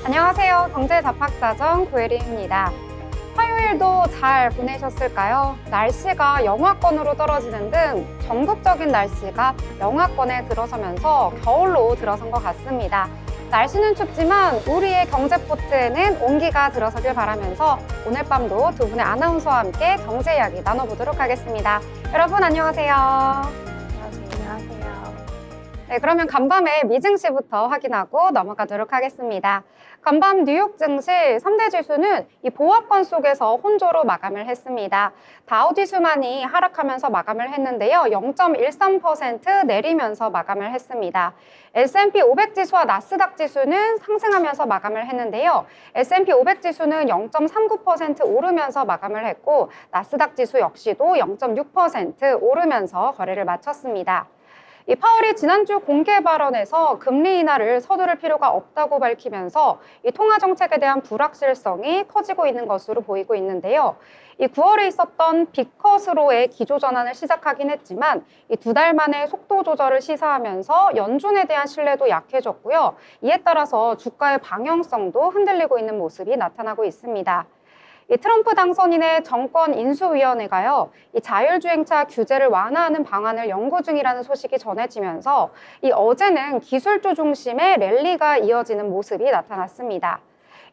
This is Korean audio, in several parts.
안녕하세요. 경제잡학사정 고혜리입니다. 화요일도 잘 보내셨을까요? 날씨가 영하권으로 떨어지는 등 전국적인 날씨가 영하권에 들어서면서 겨울로 들어선 것 같습니다. 날씨는 춥지만 우리의 경제포트에는 온기가 들어서길 바라면서 오늘 밤도 두 분의 아나운서와 함께 경제 이야기 나눠보도록 하겠습니다. 여러분 안녕하세요. 안녕하세요. 네, 그러면 간밤에 미증시부터 확인하고 넘어가도록 하겠습니다. 간밤 뉴욕 증시 3대 지수는 이 보합권 속에서 혼조로 마감을 했습니다. 다우 지수만이 하락하면서 마감을 했는데요. 0.13% 내리면서 마감을 했습니다. S&P 500 지수와 나스닥 지수는 상승하면서 마감을 했는데요. S&P 500 지수는 0.39% 오르면서 마감을 했고 나스닥 지수 역시도 0.6% 오르면서 거래를 마쳤습니다. 이 파월이 지난주 공개 발언에서 금리 인하를 서두를 필요가 없다고 밝히면서 이 통화 정책에 대한 불확실성이 커지고 있는 것으로 보이고 있는데요. 이 9월에 있었던 빅컷으로의 기조 전환을 시작하긴 했지만 이 2달 만에 속도 조절을 시사하면서 연준에 대한 신뢰도 약해졌고요. 이에 따라서 주가의 방향성도 흔들리고 있는 모습이 나타나고 있습니다. 이 트럼프 당선인의 정권 인수위원회가요, 이 자율주행차 규제를 완화하는 방안을 연구 중이라는 소식이 전해지면서 이 어제는 기술주 중심의 랠리가 이어지는 모습이 나타났습니다.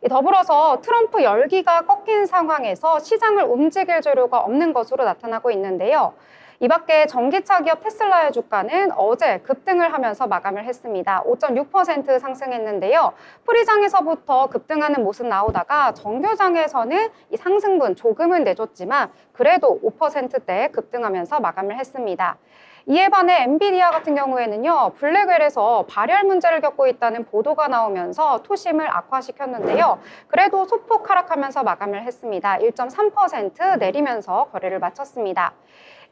더불어서 트럼프 열기가 꺾인 상황에서 시장을 움직일 재료가 없는 것으로 나타나고 있는데요. 이 밖에 전기차 기업 테슬라의 주가는 어제 급등을 하면서 마감을 했습니다. 5.6% 상승했는데요. 프리장에서부터 급등하는 모습 나오다가 정규장에서는 이 상승분 조금은 내줬지만 그래도 5%대 급등하면서 마감을 했습니다. 이에 반해 엔비디아 같은 경우에는요, 블랙웰에서 발열 문제를 겪고 있다는 보도가 나오면서 투심을 악화시켰는데요. 그래도 소폭 하락하면서 마감을 했습니다. 1.3% 내리면서 거래를 마쳤습니다.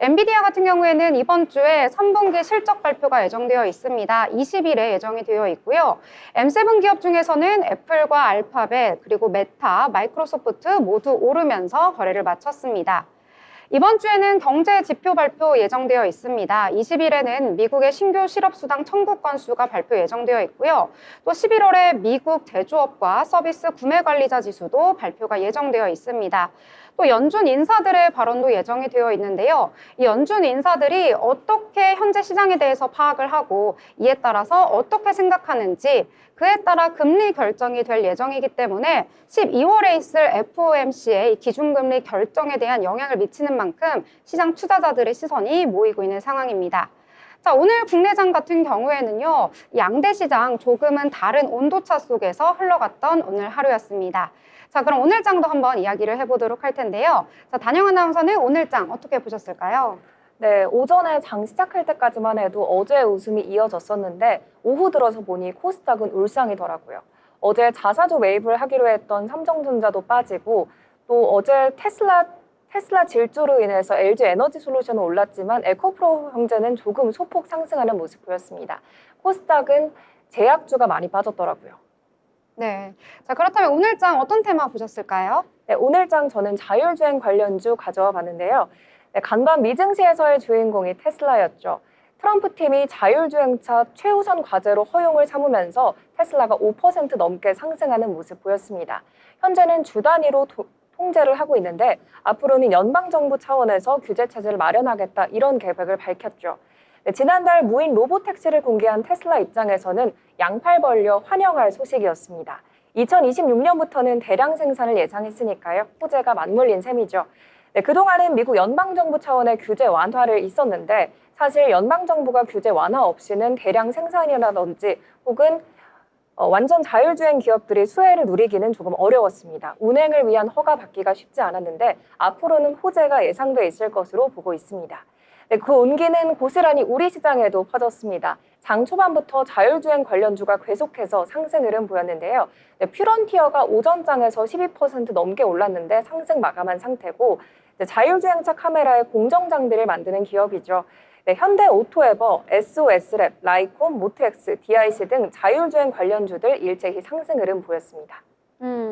엔비디아 같은 경우에는 이번 주에 3분기 실적 발표가 예정되어 있습니다. 20일에 예정이 되어 있고요. M7 기업 중에서는 애플과 알파벳, 그리고 메타, 마이크로소프트 모두 오르면서 거래를 마쳤습니다. 이번 주에는 경제 지표 발표 예정되어 있습니다. 20일에는 미국의 신규 실업수당 청구 건수가 발표 예정되어 있고요. 또 11월에 미국 제조업과 서비스 구매관리자 지수도 발표가 예정되어 있습니다. 또 연준 인사들의 발언도 예정이 되어 있는데요. 이 연준 인사들이 어떻게 현재 시장에 대해서 파악을 하고 이에 따라서 어떻게 생각하는지 그에 따라 금리 결정이 될 예정이기 때문에 12월에 있을 FOMC의 기준금리 결정에 대한 영향을 미치는 만큼 시장 투자자들의 시선이 모이고 있는 상황입니다. 자, 오늘 국내장 같은 경우에는요, 양대 시장 조금은 다른 온도차 속에서 흘러갔던 오늘 하루였습니다. 자, 그럼 오늘 장도 한번 이야기를 해보도록 할 텐데요. 자, 단영 아나운서는 오늘 장 어떻게 보셨을까요? 네, 오전에 장 시작할 때까지만 해도 어제의 웃음이 이어졌었는데 오후 들어서 보니 코스닥은 울상이더라고요. 어제 자사주 매입을 하기로 했던 삼성전자도 빠지고 또 어제 테슬라 질주로 인해서 LG 에너지 솔루션은 올랐지만 에코프로 형제는 조금 소폭 상승하는 모습 보였습니다. 코스닥은 제약주가 많이 빠졌더라고요. 네. 자, 그렇다면 오늘 장 어떤 테마 보셨을까요? 네, 오늘 장 저는 자율주행 관련주 가져와 봤는데요. 네, 간밤 미증시에서의 주인공이 테슬라였죠. 트럼프 팀이 자율주행차 최우선 과제로 허용을 삼으면서 테슬라가 5% 넘게 상승하는 모습 보였습니다. 현재는 주 단위로 통제를 하고 있는데 앞으로는 연방정부 차원에서 규제 체제를 마련하겠다 이런 계획을 밝혔죠. 네, 지난달 무인 로보택시를 공개한 테슬라 입장에서는 양팔 벌려 환영할 소식이었습니다. 2026년부터는 대량 생산을 예상했으니까요. 호재가 맞물린 셈이죠. 네, 그동안은 미국 연방정부 차원의 규제 완화를 있었는데 사실 연방정부가 규제 완화 없이는 대량 생산이라든지 혹은 완전 자율주행 기업들이 수혜를 누리기는 조금 어려웠습니다. 운행을 위한 허가 받기가 쉽지 않았는데 앞으로는 호재가 예상돼 있을 것으로 보고 있습니다. 네, 그 온기는 고스란히 우리 시장에도 퍼졌습니다. 장 초반부터 자율주행 관련주가 계속해서 상승 흐름 보였는데요. 네, 퓨런티어가 오전장에서 12% 넘게 올랐는데 상승 마감한 상태고 자율주행차 카메라의 공정장비를 만드는 기업이죠. 네, 현대 오토에버, SOS랩, 라이콘, 모트엑스, DIC 등 자율주행 관련주들 일제히 상승 흐름 보였습니다.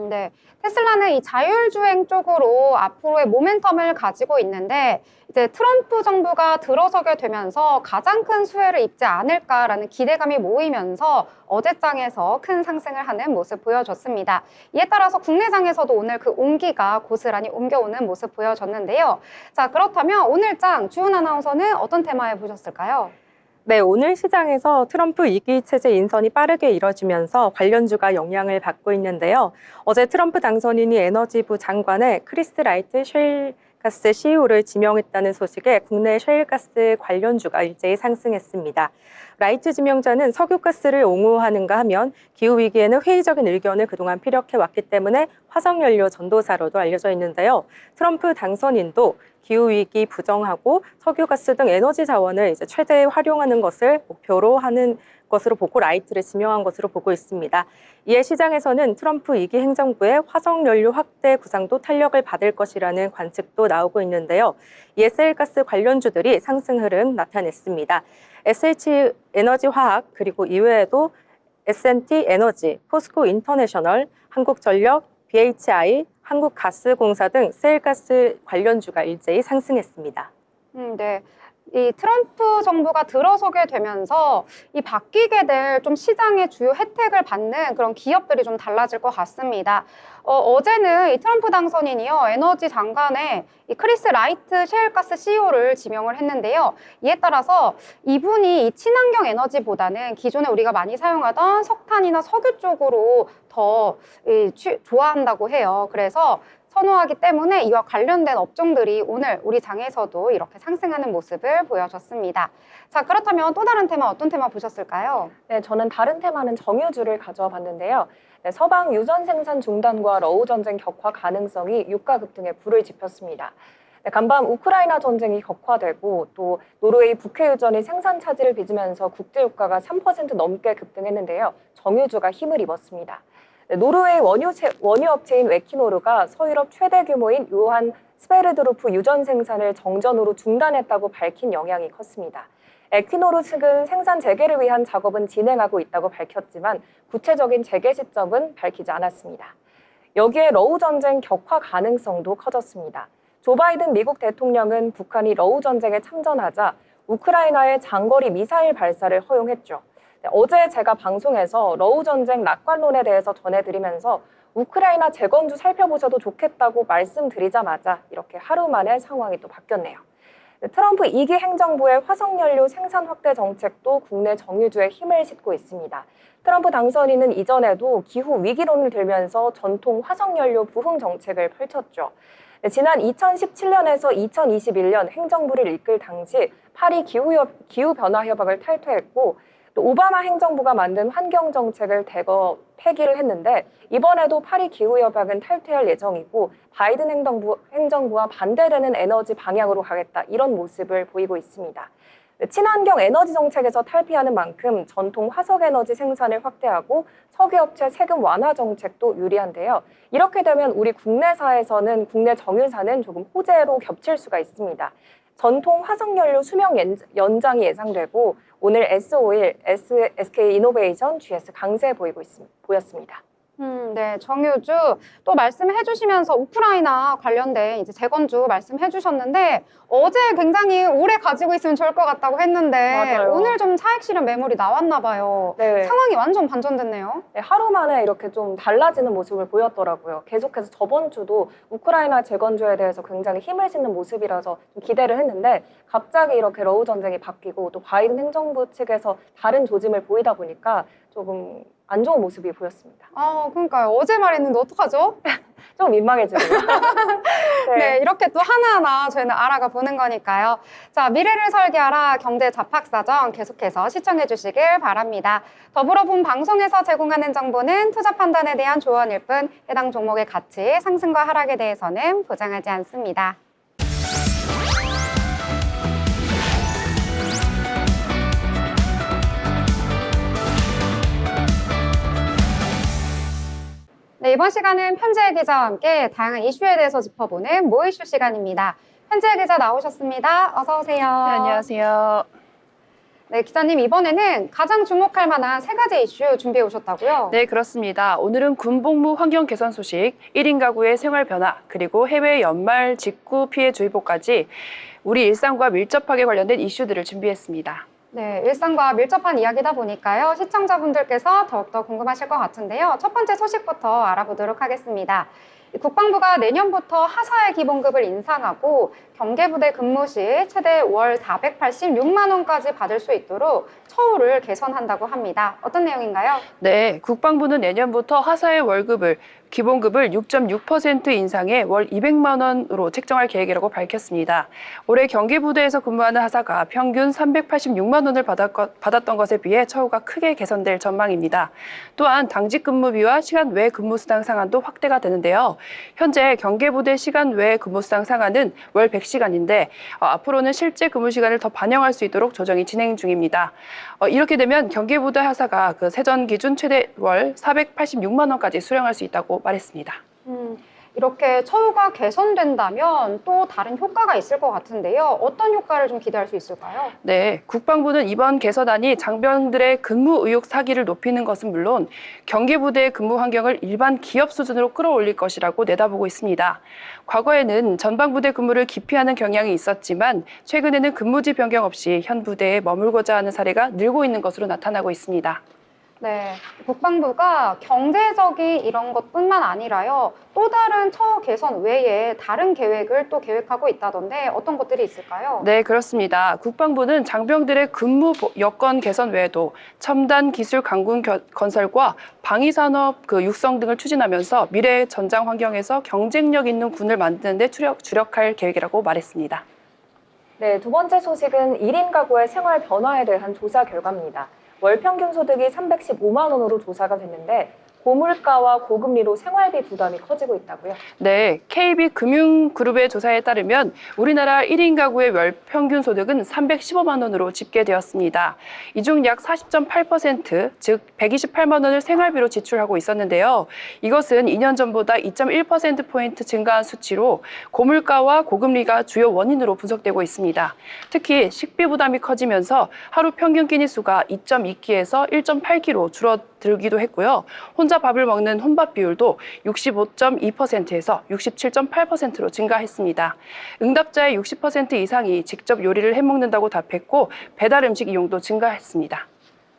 네. 테슬라는 이 자율주행 쪽으로 앞으로의 모멘텀을 가지고 있는데 이제 트럼프 정부가 들어서게 되면서 가장 큰 수혜를 입지 않을까라는 기대감이 모이면서 어제장에서 큰 상승을 하는 모습 보여줬습니다. 이에 따라서 국내장에서도 오늘 그 온기가 고스란히 옮겨오는 모습 보여줬는데요. 자, 그렇다면 오늘 장 주은 아나운서는 어떤 테마에 보셨을까요? 네, 오늘 시장에서 트럼프 2기 체제 인선이 빠르게 이뤄지면서 관련주가 영향을 받고 있는데요. 어제 트럼프 당선인이 에너지부 장관에 크리스 라이트 셰일가스 CEO를 지명했다는 소식에 국내 셰일가스 관련주가 일제히 상승했습니다. 라이트 지명자는 석유가스를 옹호하는가 하면 기후위기에는 회의적인 의견을 그동안 피력해왔기 때문에 화석연료 전도사로도 알려져 있는데요. 트럼프 당선인도 기후위기 부정하고 석유가스 등 에너지 자원을 이제 최대 활용하는 것을 목표로 하는 것으로 보고 라이트를 지명한 것으로 보고 있습니다. 이에 시장에서는 트럼프 2기 행정부의 화석연료 확대 구상도 탄력을 받을 것이라는 관측도 나오고 있는데요. 이에 셰일가스 관련주들이 상승 흐름 나타냈습니다. SH 에너지화학 그리고 이외에도 S&T 에너지, 포스코 인터내셔널, 한국전력, BHI, 한국가스공사 등 셰일가스 관련주가 일제히 상승했습니다. 네. 이 트럼프 정부가 들어서게 되면서 이 바뀌게 될 좀 시장의 주요 혜택을 받는 그런 기업들이 좀 달라질 것 같습니다. 어제는 이 트럼프 당선인이요, 에너지 장관에 이 크리스 라이트 셰일가스 CEO를 지명을 했는데요. 이에 따라서 이분이 이 친환경 에너지보다는 기존에 우리가 많이 사용하던 석탄이나 석유 쪽으로 더 좋아한다고 해요. 그래서 선호하기 때문에 이와 관련된 업종들이 오늘 우리 장에서도 이렇게 상승하는 모습을 보여줬습니다. 자, 그렇다면 또 다른 테마 어떤 테마 보셨을까요? 네, 저는 다른 테마는 정유주를 가져와 봤는데요. 네, 서방 유전 생산 중단과 러우 전쟁 격화 가능성이 유가 급등에 불을 지폈습니다. 네, 간밤 우크라이나 전쟁이 격화되고 또 노르웨이 북해 유전이 생산 차질을 빚으면서 국제 유가가 3% 넘게 급등했는데요. 정유주가 힘을 입었습니다. 네, 노르웨이 원유업체인 웨키노르가 서유럽 최대 규모인 요한 스베르드로프 유전 생산을 정전으로 중단했다고 밝힌 영향이 컸습니다. 에퀴노르 측은 생산 재개를 위한 작업은 진행하고 있다고 밝혔지만 구체적인 재개 시점은 밝히지 않았습니다. 여기에 러우 전쟁 격화 가능성도 커졌습니다. 조 바이든 미국 대통령은 북한이 러우 전쟁에 참전하자 우크라이나의 장거리 미사일 발사를 허용했죠. 어제 제가 방송에서 러우 전쟁 낙관론에 대해서 전해드리면서 우크라이나 재건주 살펴보셔도 좋겠다고 말씀드리자마자 이렇게 하루 만에 상황이 또 바뀌었네요. 트럼프 2기 행정부의 화석연료 생산 확대 정책도 국내 정유주에 힘을 싣고 있습니다. 트럼프 당선인은 이전에도 기후 위기론을 들면서 전통 화석연료 부흥 정책을 펼쳤죠. 지난 2017년에서 2021년 행정부를 이끌 당시 파리 기후변화협약을 탈퇴했고 또 오바마 행정부가 만든 환경정책을 대거 폐기를 했는데 이번에도 파리 기후협약은 탈퇴할 예정이고 바이든 행정부와 반대되는 에너지 방향으로 가겠다 이런 모습을 보이고 있습니다. 친환경 에너지 정책에서 탈피하는 만큼 전통 화석에너지 생산을 확대하고 석유업체 세금 완화 정책도 유리한데요. 이렇게 되면 우리 국내사에서는 국내 정유사는 조금 호재로 겹칠 수가 있습니다. 전통 화석연료 수명 연장이 예상되고 오늘 S-오일, SK 이노베이션, GS 강세 보였습니다. 네, 정유주 또 말씀해 주시면서 우크라이나 관련된 이제 재건주 말씀해 주셨는데 어제 굉장히 오래 가지고 있으면 좋을 것 같다고 했는데 맞아요. 오늘 좀 차익 실현 매물이 나왔나 봐요. 네. 상황이 완전 반전됐네요. 네, 하루 만에 이렇게 좀 달라지는 모습을 보였더라고요. 계속해서 저번 주도 우크라이나 재건주에 대해서 굉장히 힘을 싣는 모습이라서 좀 기대를 했는데 갑자기 이렇게 러우 전쟁이 바뀌고 또 바이든 행정부 측에서 다른 조짐을 보이다 보니까 조금 안 좋은 모습이 보였습니다. 그러니까요. 어제 말했는데 어떡하죠? 좀 민망해지네요. 네, 이렇게 또 하나하나 저희는 알아가 보는 거니까요. 자, 미래를 설계하라 경제 잡학사전 계속해서 시청해 주시길 바랍니다. 더불어 본 방송에서 제공하는 정보는 투자 판단에 대한 조언일 뿐 해당 종목의 가치, 상승과 하락에 대해서는 보장하지 않습니다. 네, 이번 시간은 편지혜 기자와 함께 다양한 이슈에 대해서 짚어보는 모 이슈 시간입니다. 편지혜 기자 나오셨습니다. 어서 오세요. 네, 안녕하세요. 네, 기자님 이번에는 가장 주목할 만한 세 가지 이슈 준비해 오셨다고요? 네, 그렇습니다. 오늘은 군복무 환경 개선 소식, 1인 가구의 생활 변화, 그리고 해외 연말 직후 피해 주의보까지 우리 일상과 밀접하게 관련된 이슈들을 준비했습니다. 네, 일상과 밀접한 이야기다 보니까요. 시청자분들께서 더욱더 궁금하실 것 같은데요. 첫 번째 소식부터 알아보도록 하겠습니다. 국방부가 내년부터 하사의 기본급을 인상하고 경계부대 근무 시 최대 월 486만 원까지 받을 수 있도록 처우를 개선한다고 합니다. 어떤 내용인가요? 네, 국방부는 내년부터 하사의 월급을 기본급을 6.6% 인상해 월 200만 원으로 책정할 계획이라고 밝혔습니다. 올해 경계부대에서 근무하는 하사가 평균 386만 원을 받았던 것에 비해 처우가 크게 개선될 전망입니다. 또한 당직 근무비와 시간 외 근무수당 상한도 확대가 되는데요. 현재 경계부대 시간 외 근무수당 상한은 월 100시간인데 앞으로는 실제 근무 시간을 더 반영할 수 있도록 조정이 진행 중입니다. 이렇게 되면 경계부대 하사가 그 세전 기준 최대 월 486만 원까지 수령할 수 있다고 말했습니다. 이렇게 처우가 개선된다면 또 다른 효과가 있을 것 같은데요. 어떤 효과를 좀 기대할 수 있을까요? 네, 국방부는 이번 개선안이 장병들의 근무 의욕 사기를 높이는 것은 물론 경계부대의 근무 환경을 일반 기업 수준으로 끌어올릴 것이라고 내다보고 있습니다. 과거에는 전방부대 근무를 기피하는 경향이 있었지만 최근에는 근무지 변경 없이 현 부대에 머물고자 하는 사례가 늘고 있는 것으로 나타나고 있습니다. 네, 국방부가 경제적인 이런 것뿐만 아니라요. 또 다른 처우 개선 외에 다른 계획을 또 계획하고 있다던데 어떤 것들이 있을까요? 네, 그렇습니다. 국방부는 장병들의 근무 여건 개선 외에도 첨단 기술 강군 건설과 방위산업 육성 등을 추진하면서 미래 전장 환경에서 경쟁력 있는 군을 만드는 데 주력할 계획이라고 말했습니다. 네, 두 번째 소식은 1인 가구의 생활 변화에 대한 조사 결과입니다. 월 평균 소득이 315만 원으로 조사가 됐는데 고물가와 고금리로 생활비 부담이 커지고 있다고요? 네, KB금융그룹의 조사에 따르면 우리나라 1인 가구의 월 평균 소득은 315만 원으로 집계되었습니다. 이 중 약 40.8%, 즉 128만 원을 생활비로 지출하고 있었는데요. 이것은 2년 전보다 2.1%포인트 증가한 수치로 고물가와 고금리가 주요 원인으로 분석되고 있습니다. 특히 식비 부담이 커지면서 하루 평균 끼니 수가 2.2끼에서 1.8끼로 줄어들기도 했고요. 혼자 밥을 먹는 혼밥 비율도 65.2%에서 67.8%로 증가했습니다. 응답자의 60% 이상이 직접 요리를 해먹는다고 답했고 배달 음식 이용도 증가했습니다.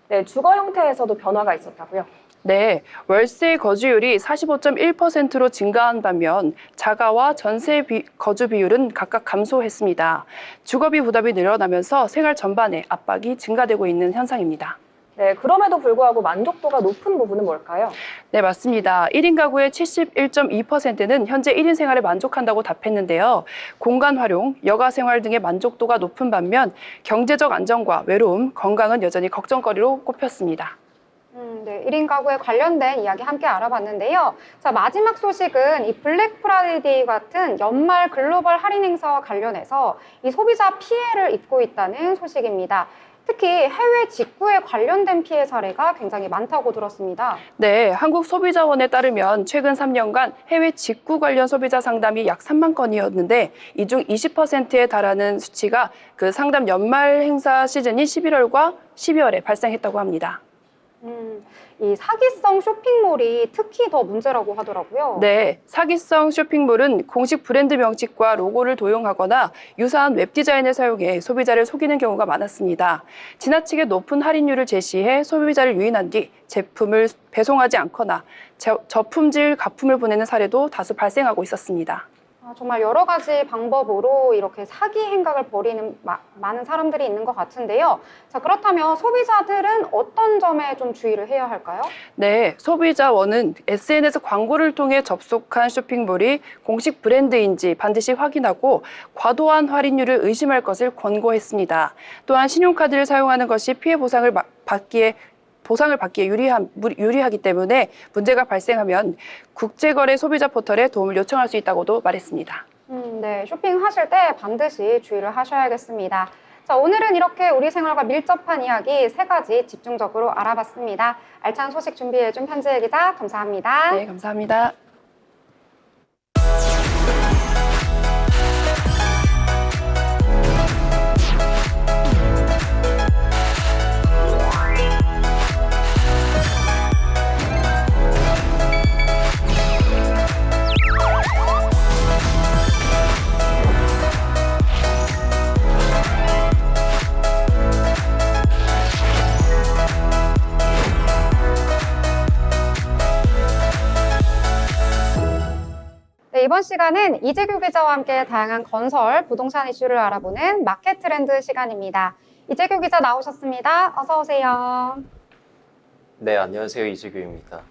네, 주거 형태에서도 변화가 있었다고요? 네, 월세 거주율이 45.1%로 증가한 반면 자가와 전세 거주 비율은 각각 감소했습니다. 주거비 부담이 늘어나면서 생활 전반에 압박이 증가되고 있는 현상입니다. 네, 그럼에도 불구하고 만족도가 높은 부분은 뭘까요? 네, 맞습니다. 1인 가구의 71.2%는 현재 1인 생활에 만족한다고 답했는데요. 공간 활용, 여가 생활 등의 만족도가 높은 반면 경제적 안정과 외로움, 건강은 여전히 걱정거리로 꼽혔습니다. 네, 1인 가구에 관련된 이야기 함께 알아봤는데요. 자, 마지막 소식은 이 블랙 프라이데이 같은 연말 글로벌 할인 행사와 관련해서 이 소비자 피해를 입고 있다는 소식입니다. 특히 해외 직구에 관련된 피해 사례가 굉장히 많다고 들었습니다. 네, 한국소비자원에 따르면 최근 3년간 해외 직구 관련 소비자 상담이 약 3만 건이었는데 이 중 20%에 달하는 수치가 그 상담 연말 행사 시즌인 11월과 12월에 발생했다고 합니다. 이 사기성 쇼핑몰이 특히 더 문제라고 하더라고요. 네, 사기성 쇼핑몰은 공식 브랜드 명칭과 로고를 도용하거나 유사한 웹디자인을 사용해 소비자를 속이는 경우가 많았습니다. 지나치게 높은 할인율을 제시해 소비자를 유인한 뒤 제품을 배송하지 않거나 저품질 가품을 보내는 사례도 다수 발생하고 있었습니다. 정말 여러 가지 방법으로 이렇게 사기 행각을 벌이는 많은 사람들이 있는 것 같은데요. 자, 그렇다면 소비자들은 어떤 점에 좀 주의를 해야 할까요? 네, 소비자원은 SNS 광고를 통해 접속한 쇼핑몰이 공식 브랜드인지 반드시 확인하고 과도한 할인율을 의심할 것을 권고했습니다. 또한 신용카드를 사용하는 것이 피해 보상을 받기에 유리하기 때문에 문제가 발생하면 국제거래 소비자 포털에 도움을 요청할 수 있다고도 말했습니다. 네, 쇼핑하실 때 반드시 주의를 하셔야겠습니다. 자, 오늘은 이렇게 우리 생활과 밀접한 이야기 세 가지 집중적으로 알아봤습니다. 알찬 소식 준비해준 편지혜 기자 감사합니다. 네, 감사합니다. 네, 이번 시간은 이재규 기자와 함께 다양한 건설, 부동산 이슈를 알아보는 마켓 트렌드 시간입니다. 이재규 기자 나오셨습니다. 어서 오세요. 네, 안녕하세요. 이재규입니다.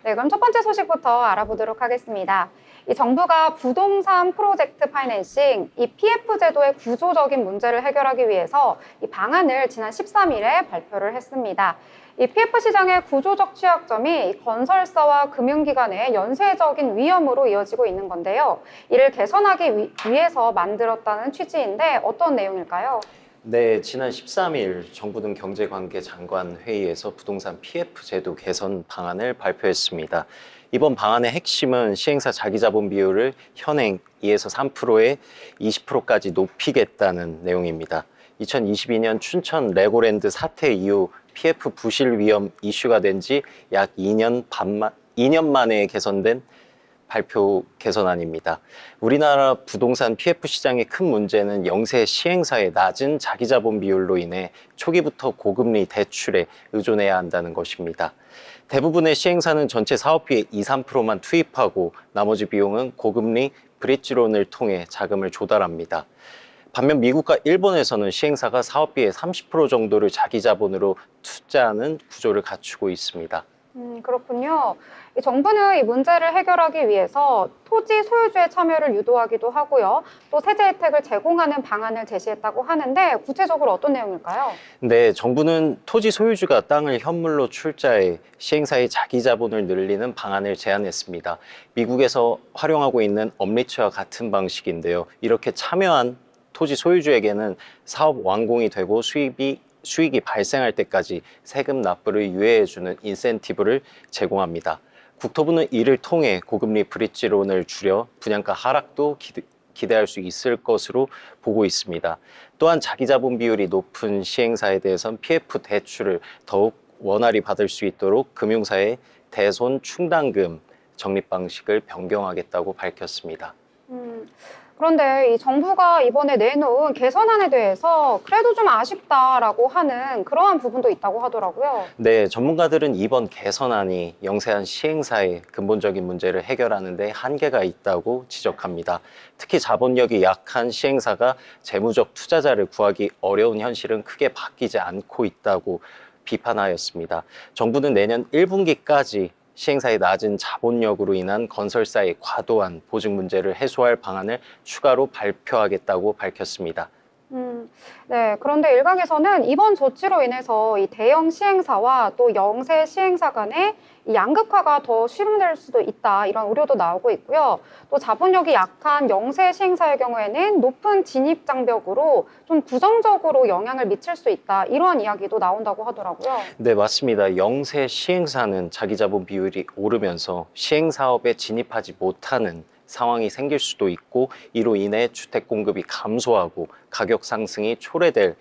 네, 그럼 첫 번째 소식부터 알아보도록 하겠습니다. 이 정부가 부동산 프로젝트 파이낸싱, 이 PF 제도의 구조적인 문제를 해결하기 위해서 이 방안을 지난 13일에 발표를 했습니다. 이 PF 시장의 구조적 취약점이 이 건설사와 금융기관의 연쇄적인 위험으로 이어지고 있는 건데요. 이를 개선하기 위해서 만들었다는 취지인데 어떤 내용일까요? 네, 지난 13일 정부 등 경제관계 장관 회의에서 부동산 PF 제도 개선 방안을 발표했습니다. 이번 방안의 핵심은 시행사 자기자본 비율을 현행 2에서 3%에 20%까지 높이겠다는 내용입니다. 2022년 춘천 레고랜드 사태 이후 PF 부실 위험 이슈가 된 지 약 2년 만에 개선된 발표 개선안입니다. 우리나라 부동산 PF 시장의 큰 문제는 영세 시행사의 낮은 자기자본 비율로 인해 초기부터 고금리 대출에 의존해야 한다는 것입니다. 대부분의 시행사는 전체 사업비의 2, 3%만 투입하고 나머지 비용은 고금리 브릿지론을 통해 자금을 조달합니다. 반면 미국과 일본에서는 시행사가 사업비의 30% 정도를 자기 자본으로 투자하는 구조를 갖추고 있습니다. 그렇군요. 이 정부는 이 문제를 해결하기 위해서 토지 소유주의 참여를 유도하기도 하고요. 또 세제 혜택을 제공하는 방안을 제시했다고 하는데 구체적으로 어떤 내용일까요? 네, 정부는 토지 소유주가 땅을 현물로 출자해 시행사의 자기 자본을 늘리는 방안을 제안했습니다. 미국에서 활용하고 있는 엄리츠와 같은 방식인데요. 이렇게 참여한 토지 소유주에게는 사업 완공이 되고 수익이 발생할 때까지 세금 납부를 유예해주는 인센티브를 제공합니다. 국토부는 이를 통해 고금리 브릿지론을 줄여 분양가 하락도 기대할 수 있을 것으로 보고 있습니다. 또한 자기자본 비율이 높은 시행사에 대해선 PF 대출을 더욱 원활히 받을 수 있도록 금융사의 대손 충당금 적립 방식을 변경하겠다고 밝혔습니다. 그런데 이 정부가 이번에 내놓은 개선안에 대해서 그래도 좀 아쉽다라고 하는 그러한 부분도 있다고 하더라고요. 네, 전문가들은 이번 개선안이 영세한 시행사의 근본적인 문제를 해결하는 데 한계가 있다고 지적합니다. 특히 자본력이 약한 시행사가 재무적 투자자를 구하기 어려운 현실은 크게 바뀌지 않고 있다고 비판하였습니다. 정부는 내년 1분기까지 시행사의 낮은 자본력으로 인한 건설사의 과도한 보증 문제를 해소할 방안을 추가로 발표하겠다고 밝혔습니다. 네, 그런데 일각에서는 이번 조치로 인해서 이 대형 시행사와 또 영세 시행사 간의 이 양극화가 더 심화될 수도 있다 이런 우려도 나오고 있고요. 또 자본력이 약한 영세 시행사의 경우에는 높은 진입 장벽으로 좀 부정적으로 영향을 미칠 수 있다 이러한 이야기도 나온다고 하더라고요. 네, 맞습니다. 영세 시행사는 자기 자본 비율이 오르면서 시행사업에 진입하지 못하는 상황이 생길 수도 있고 이로 인해 주택 공급이 감소하고 가격 상승이 초래될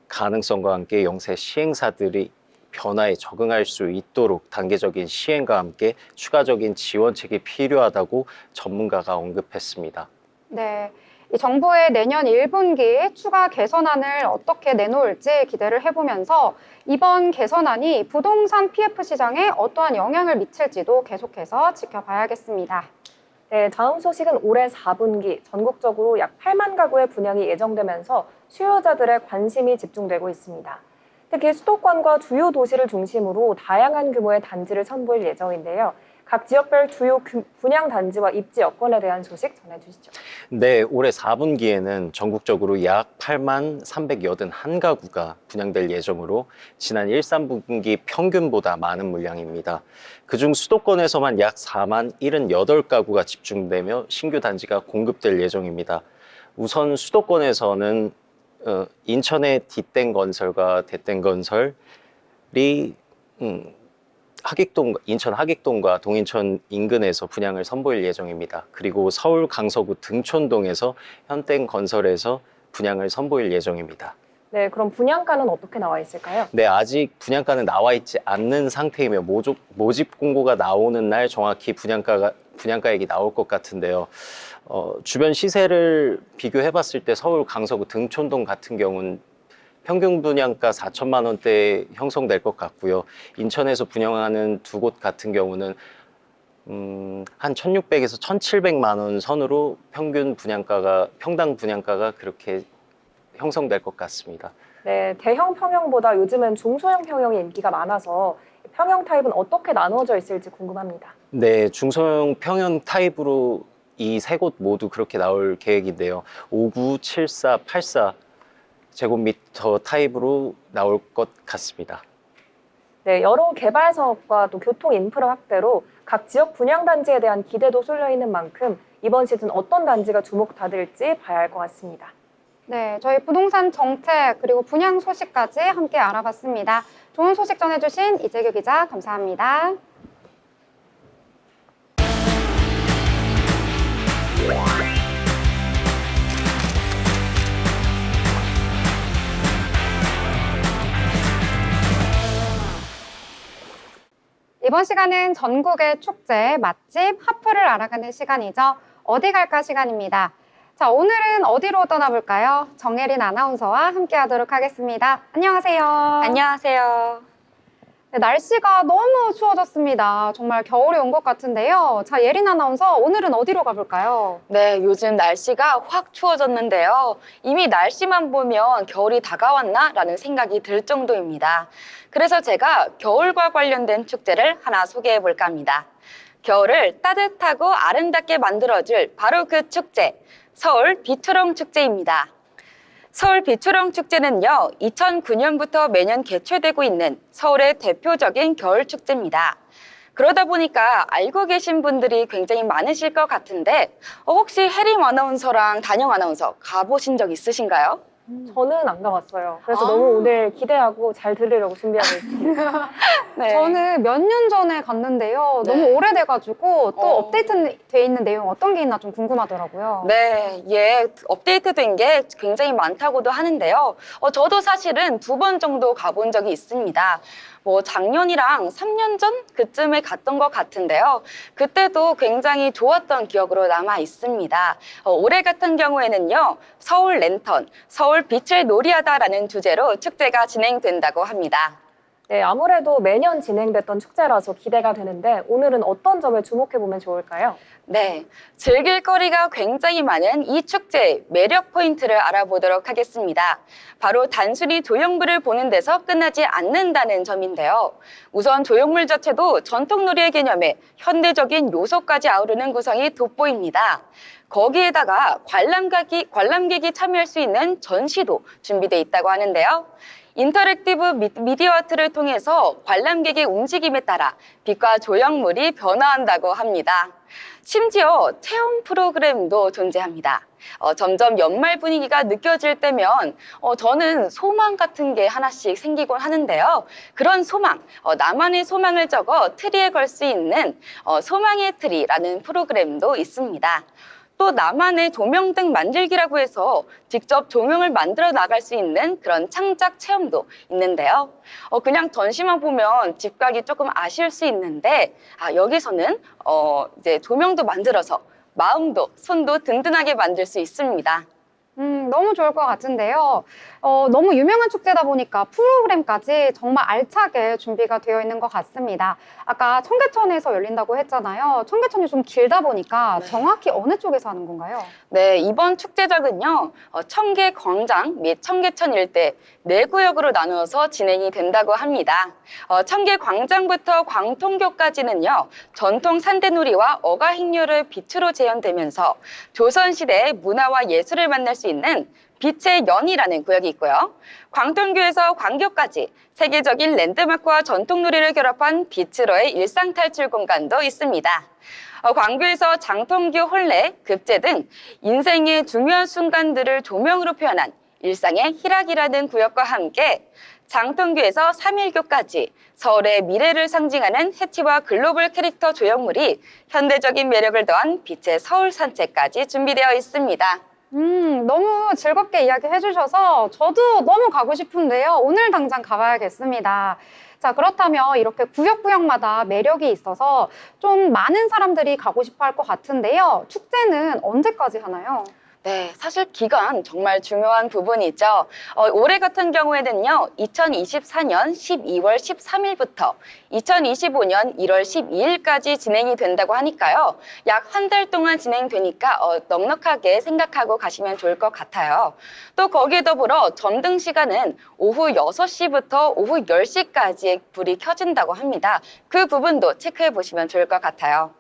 가능성과 함께 영세 시행사들이 변화에 적응할 수 있도록 단계적인 시행과 함께 추가적인 지원책이 필요하다고 전문가가 언급했습니다. 네, 이 정부의 내년 1분기 추가 개선안을 어떻게 내놓을지 기대를 해보면서 이번 개선안이 부동산 PF 시장에 어떠한 영향을 미칠지도 계속해서 지켜봐야겠습니다. 네, 다음 소식은 올해 4분기 전국적으로 약 8만 가구의 분양이 예정되면서 수요자들의 관심이 집중되고 있습니다. 특히 수도권과 주요 도시를 중심으로 다양한 규모의 단지를 선보일 예정인데요. 각 지역별 주요 분양 단지와 입지 여건에 대한 소식 전해주시죠. 네, 올해 4분기에는 전국적으로 약 8만 381가구가 분양될 예정으로 지난 1, 3분기 평균보다 많은 물량입니다. 그중 수도권에서만 약 4만 78가구가 집중되며 신규 단지가 공급될 예정입니다. 우선 수도권에서는 인천의 뒷땡건설과 대땡건설이 인천 하객동과 동인천 인근에서 분양을 선보일 예정입니다. 그리고 서울 강서구 등촌동에서 현땡건설에서 분양을 선보일 예정입니다. 네, 그럼 분양가는 어떻게 나와 있을까요? 네, 아직 분양가는 나와 있지 않는 상태이며 모집 공고가 나오는 날 정확히 분양가액이 나올 것 같은데요. 주변 시세를 비교해 봤을 때 서울 강서구 등촌동 같은 경우는 평균 분양가 4천만 원대에 형성될 것 같고요. 인천에서 분양하는 두 곳 같은 경우는 한 1,600에서 1,700만 원 선으로 평당 분양가가 그렇게 형성될 것 같습니다. 네, 대형 평형보다 요즘은 중소형 평형이 인기가 많아서 평형 타입은 어떻게 나누어져 있을지 궁금합니다. 네, 중소형 평형 타입으로 이 세 곳 모두 그렇게 나올 계획인데요. 59, 74, 84 제곱미터 타입으로 나올 것 같습니다. 네, 여러 개발 사업과 또 교통 인프라 확대로 각 지역 분양 단지에 대한 기대도 쏠려 있는 만큼 이번 시즌 어떤 단지가 주목받을지 봐야 할 것 같습니다. 네, 저희 부동산 정책 그리고 분양 소식까지 함께 알아봤습니다. 좋은 소식 전해주신 이재규 기자 감사합니다. 이번 시간은 전국의 축제, 맛집, 핫플을 알아가는 시간이죠. 어디 갈까 시간입니다. 자, 오늘은 어디로 떠나볼까요? 정혜린 아나운서와 함께 하도록 하겠습니다. 안녕하세요. 안녕하세요. 네, 날씨가 너무 추워졌습니다. 정말 겨울이 온 것 같은데요. 자, 예린 아나운서, 오늘은 어디로 가볼까요? 네, 요즘 날씨가 확 추워졌는데요. 이미 날씨만 보면 겨울이 다가왔나? 라는 생각이 들 정도입니다. 그래서 제가 겨울과 관련된 축제를 하나 소개해 볼까 합니다. 겨울을 따뜻하고 아름답게 만들어줄 바로 그 축제, 서울 비추렁 축제입니다. 서울 비추렁 축제는요, 2009년부터 매년 개최되고 있는 서울의 대표적인 겨울 축제입니다. 그러다 보니까 알고 계신 분들이 굉장히 많으실 것 같은데 혹시 혜림 아나운서랑 단영 아나운서 가보신 적 있으신가요? 저는 안 가봤어요. 그래서 아. 너무 오늘 기대하고 잘 들으려고 준비하고 있습니다. 네. 저는 몇 년 전에 갔는데요. 네. 너무 오래돼가지고 또 어. 업데이트돼 있는 내용 어떤 게 있나 좀 궁금하더라고요. 네, 예, 업데이트된 게 굉장히 많다고도 하는데요. 저도 사실은 2번 정도 가본 적이 있습니다. 뭐 작년이랑 3년 전 그쯤에 갔던 것 같은데요. 그때도 굉장히 좋았던 기억으로 남아 있습니다. 올해 같은 경우에는요, 서울 랜턴, 서울 빛을 놀이하다라는 주제로 축제가 진행된다고 합니다. 네, 아무래도 매년 진행됐던 축제라서 기대가 되는데 오늘은 어떤 점을 주목해보면 좋을까요? 네, 즐길 거리가 굉장히 많은 이 축제의 매력 포인트를 알아보도록 하겠습니다. 바로 단순히 조형물을 보는 데서 끝나지 않는다는 점인데요. 우선 조형물 자체도 전통놀이의 개념에 현대적인 요소까지 아우르는 구성이 돋보입니다. 거기에다가 관람객이 참여할 수 있는 전시도 준비되어 있다고 하는데요. 인터랙티브 미디어 아트를 통해서 관람객의 움직임에 따라 빛과 조형물이 변화한다고 합니다. 심지어 체험 프로그램도 존재합니다. 점점 연말 분위기가 느껴질 때면 저는 소망 같은 게 하나씩 생기곤 하는데요. 그런 소망, 나만의 소망을 적어 트리에 걸 수 있는 소망의 트리라는 프로그램도 있습니다. 또 나만의 조명등 만들기라고 해서 직접 조명을 만들어 나갈 수 있는 그런 창작 체험도 있는데요. 그냥 전시만 보면 집 가기 조금 아쉬울 수 있는데 여기서는 이제 조명도 만들어서 마음도 손도 든든하게 만들 수 있습니다. 너무 좋을 것 같은데요. 너무 유명한 축제다 보니까 프로그램까지 정말 알차게 준비가 되어 있는 것 같습니다. 아까 청계천에서 열린다고 했잖아요. 청계천이 좀 길다 보니까 정확히 어느 쪽에서 하는 건가요? 네, 이번 축제장은요, 청계광장 및 청계천 일대 4구역으로 나누어서 진행이 된다고 합니다. 청계광장부터 광통교까지는요, 전통 산대놀이와 어가행렬을 빛으로 재현되면서 조선시대의 문화와 예술을 만날 수 있는 빛의 연이라는 구역이 있고요. 광통교에서 광교까지 세계적인 랜드마크와 전통놀이를 결합한 빛으로의 일상탈출 공간도 있습니다. 광교에서 장통교 혼례, 급제 등 인생의 중요한 순간들을 조명으로 표현한 일상의 희락이라는 구역과 함께 장통교에서 3.1교까지 서울의 미래를 상징하는 해티와 글로벌 캐릭터 조형물이 현대적인 매력을 더한 빛의 서울 산책까지 준비되어 있습니다. 너무 즐겁게 이야기해 주셔서 저도 너무 가고 싶은데요. 오늘 당장 가봐야겠습니다. 자, 그렇다면 이렇게 구역마다 매력이 있어서 좀 많은 사람들이 가고 싶어 할 것 같은데요. 축제는 언제까지 하나요? 네, 사실 기간 정말 중요한 부분이죠. 올해 같은 경우에는요, 2024년 12월 13일부터 2025년 1월 12일까지 진행이 된다고 하니까요. 약 한 달 동안 진행되니까 넉넉하게 생각하고 가시면 좋을 것 같아요. 또 거기에 더불어 점등 시간은 오후 6시부터 오후 10시까지 불이 켜진다고 합니다. 그 부분도 체크해 보시면 좋을 것 같아요.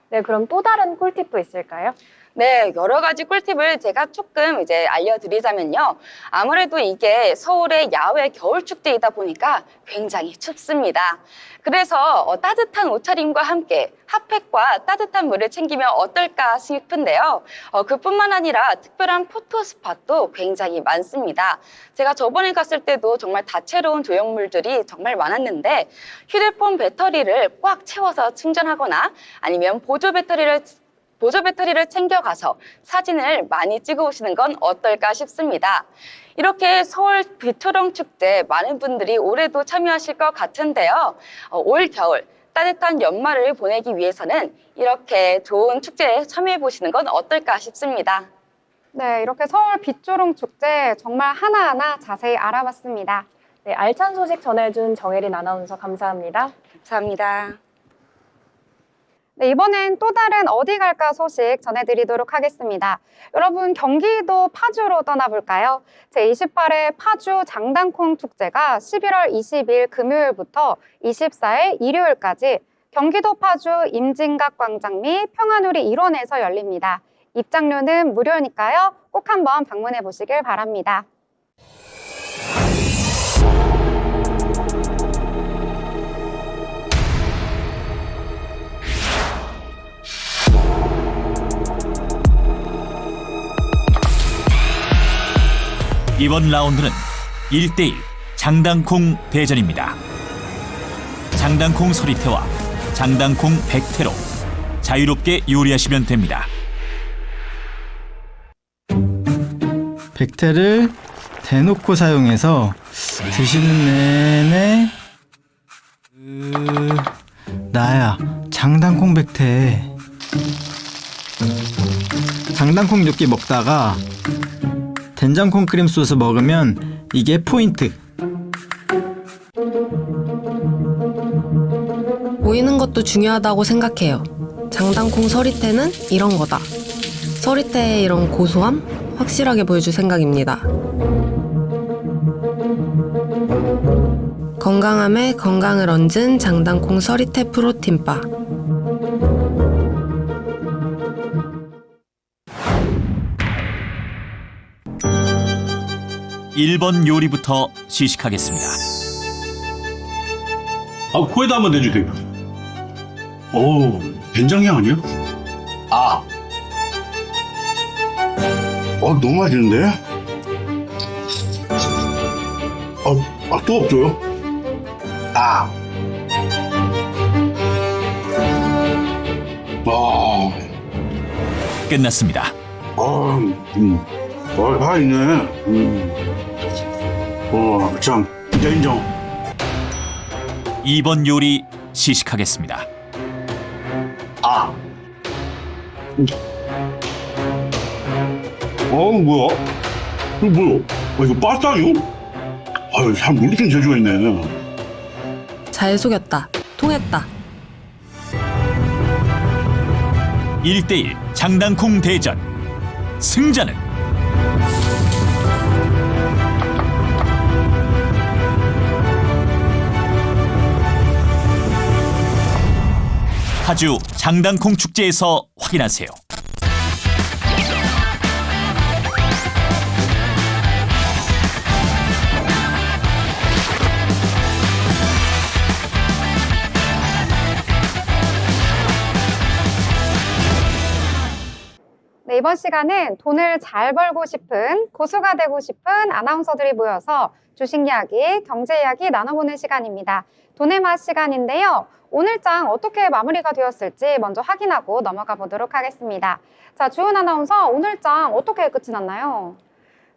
네, 그럼 또 다른 꿀팁도 있을까요? 네, 여러 가지 꿀팁을 제가 조금 알려드리자면요. 아무래도 이게 서울의 야외 겨울축제이다 보니까 굉장히 춥습니다. 그래서 따뜻한 옷차림과 함께 핫팩과 따뜻한 물을 챙기면 어떨까 싶은데요. 그뿐만 아니라 특별한 포토 스팟도 굉장히 많습니다. 제가 저번에 갔을 때도 정말 다채로운 조형물들이 정말 많았는데 휴대폰 배터리를 꽉 채워서 충전하거나 아니면 보조 배터리를 챙겨가서 사진을 많이 찍어 오시는 건 어떨까 싶습니다. 이렇게 서울 비초령 축제 많은 분들이 올해도 참여하실 것 같은데요. 올 겨울 따뜻한 연말을 보내기 위해서는 이렇게 좋은 축제에 참여해 보시는 건 어떨까 싶습니다. 네, 이렇게 서울 빗조롱 축제 정말 하나하나 자세히 알아봤습니다. 네, 알찬 소식 전해준 정혜린 아나운서 감사합니다. 감사합니다. 네, 이번엔 또 다른 어디 갈까 소식 전해드리도록 하겠습니다. 여러분, 경기도 파주로 떠나볼까요? 제28회 파주 장단콩 축제가 11월 20일 금요일부터 24일 일요일까지 경기도 파주 임진각 광장 및 평화누리 일원에서 열립니다. 입장료는 무료니까요. 꼭 한번 방문해 보시길 바랍니다. 이번 라운드는 1대1 장단콩 대전입니다. 장단콩 서리태와 장단콩 백태로 자유롭게 요리하시면 됩니다. 백태를 대놓고 사용해서 드시는 내내 나야 장단콩 백태. 장단콩 뇨끼 먹다가 된장콩 크림 소스 먹으면 이게 포인트. 보이는 것도 중요하다고 생각해요. 장단콩 서리태는 이런 거다. 서리태의 이런 고소함 확실하게 보여줄 생각입니다. 건강함에 건강을 얹은 장단콩 서리태 프로틴바. 1번 요리부터 시식하겠습니다. 코에다 한번 내주세요. 오, 된장향 아니에요? 너무 맛있는데? 또 없어요? 끝났습니다. 다 있네. 참, 진짜 인정. 2번 요리 시식하겠습니다. 뭐야? 이거 뭐야? 이거 파스타 아니요? 참 놀리는 재주가 있네. 잘 속였다. 통했다. 1대1 장단콩 대전. 승자는 파주 장단콩 축제에서 확인하세요. 네, 이번 시간은 돈을 잘 벌고 싶은, 고수가 되고 싶은 아나운서들이 모여서 주식 이야기, 경제 이야기 나눠보는 시간입니다. 돈의 맛 시간인데요. 오늘 장 어떻게 마무리가 되었을지 먼저 확인하고 넘어가 보도록 하겠습니다. 자, 주은 아나운서, 오늘 장 어떻게 끝이 났나요?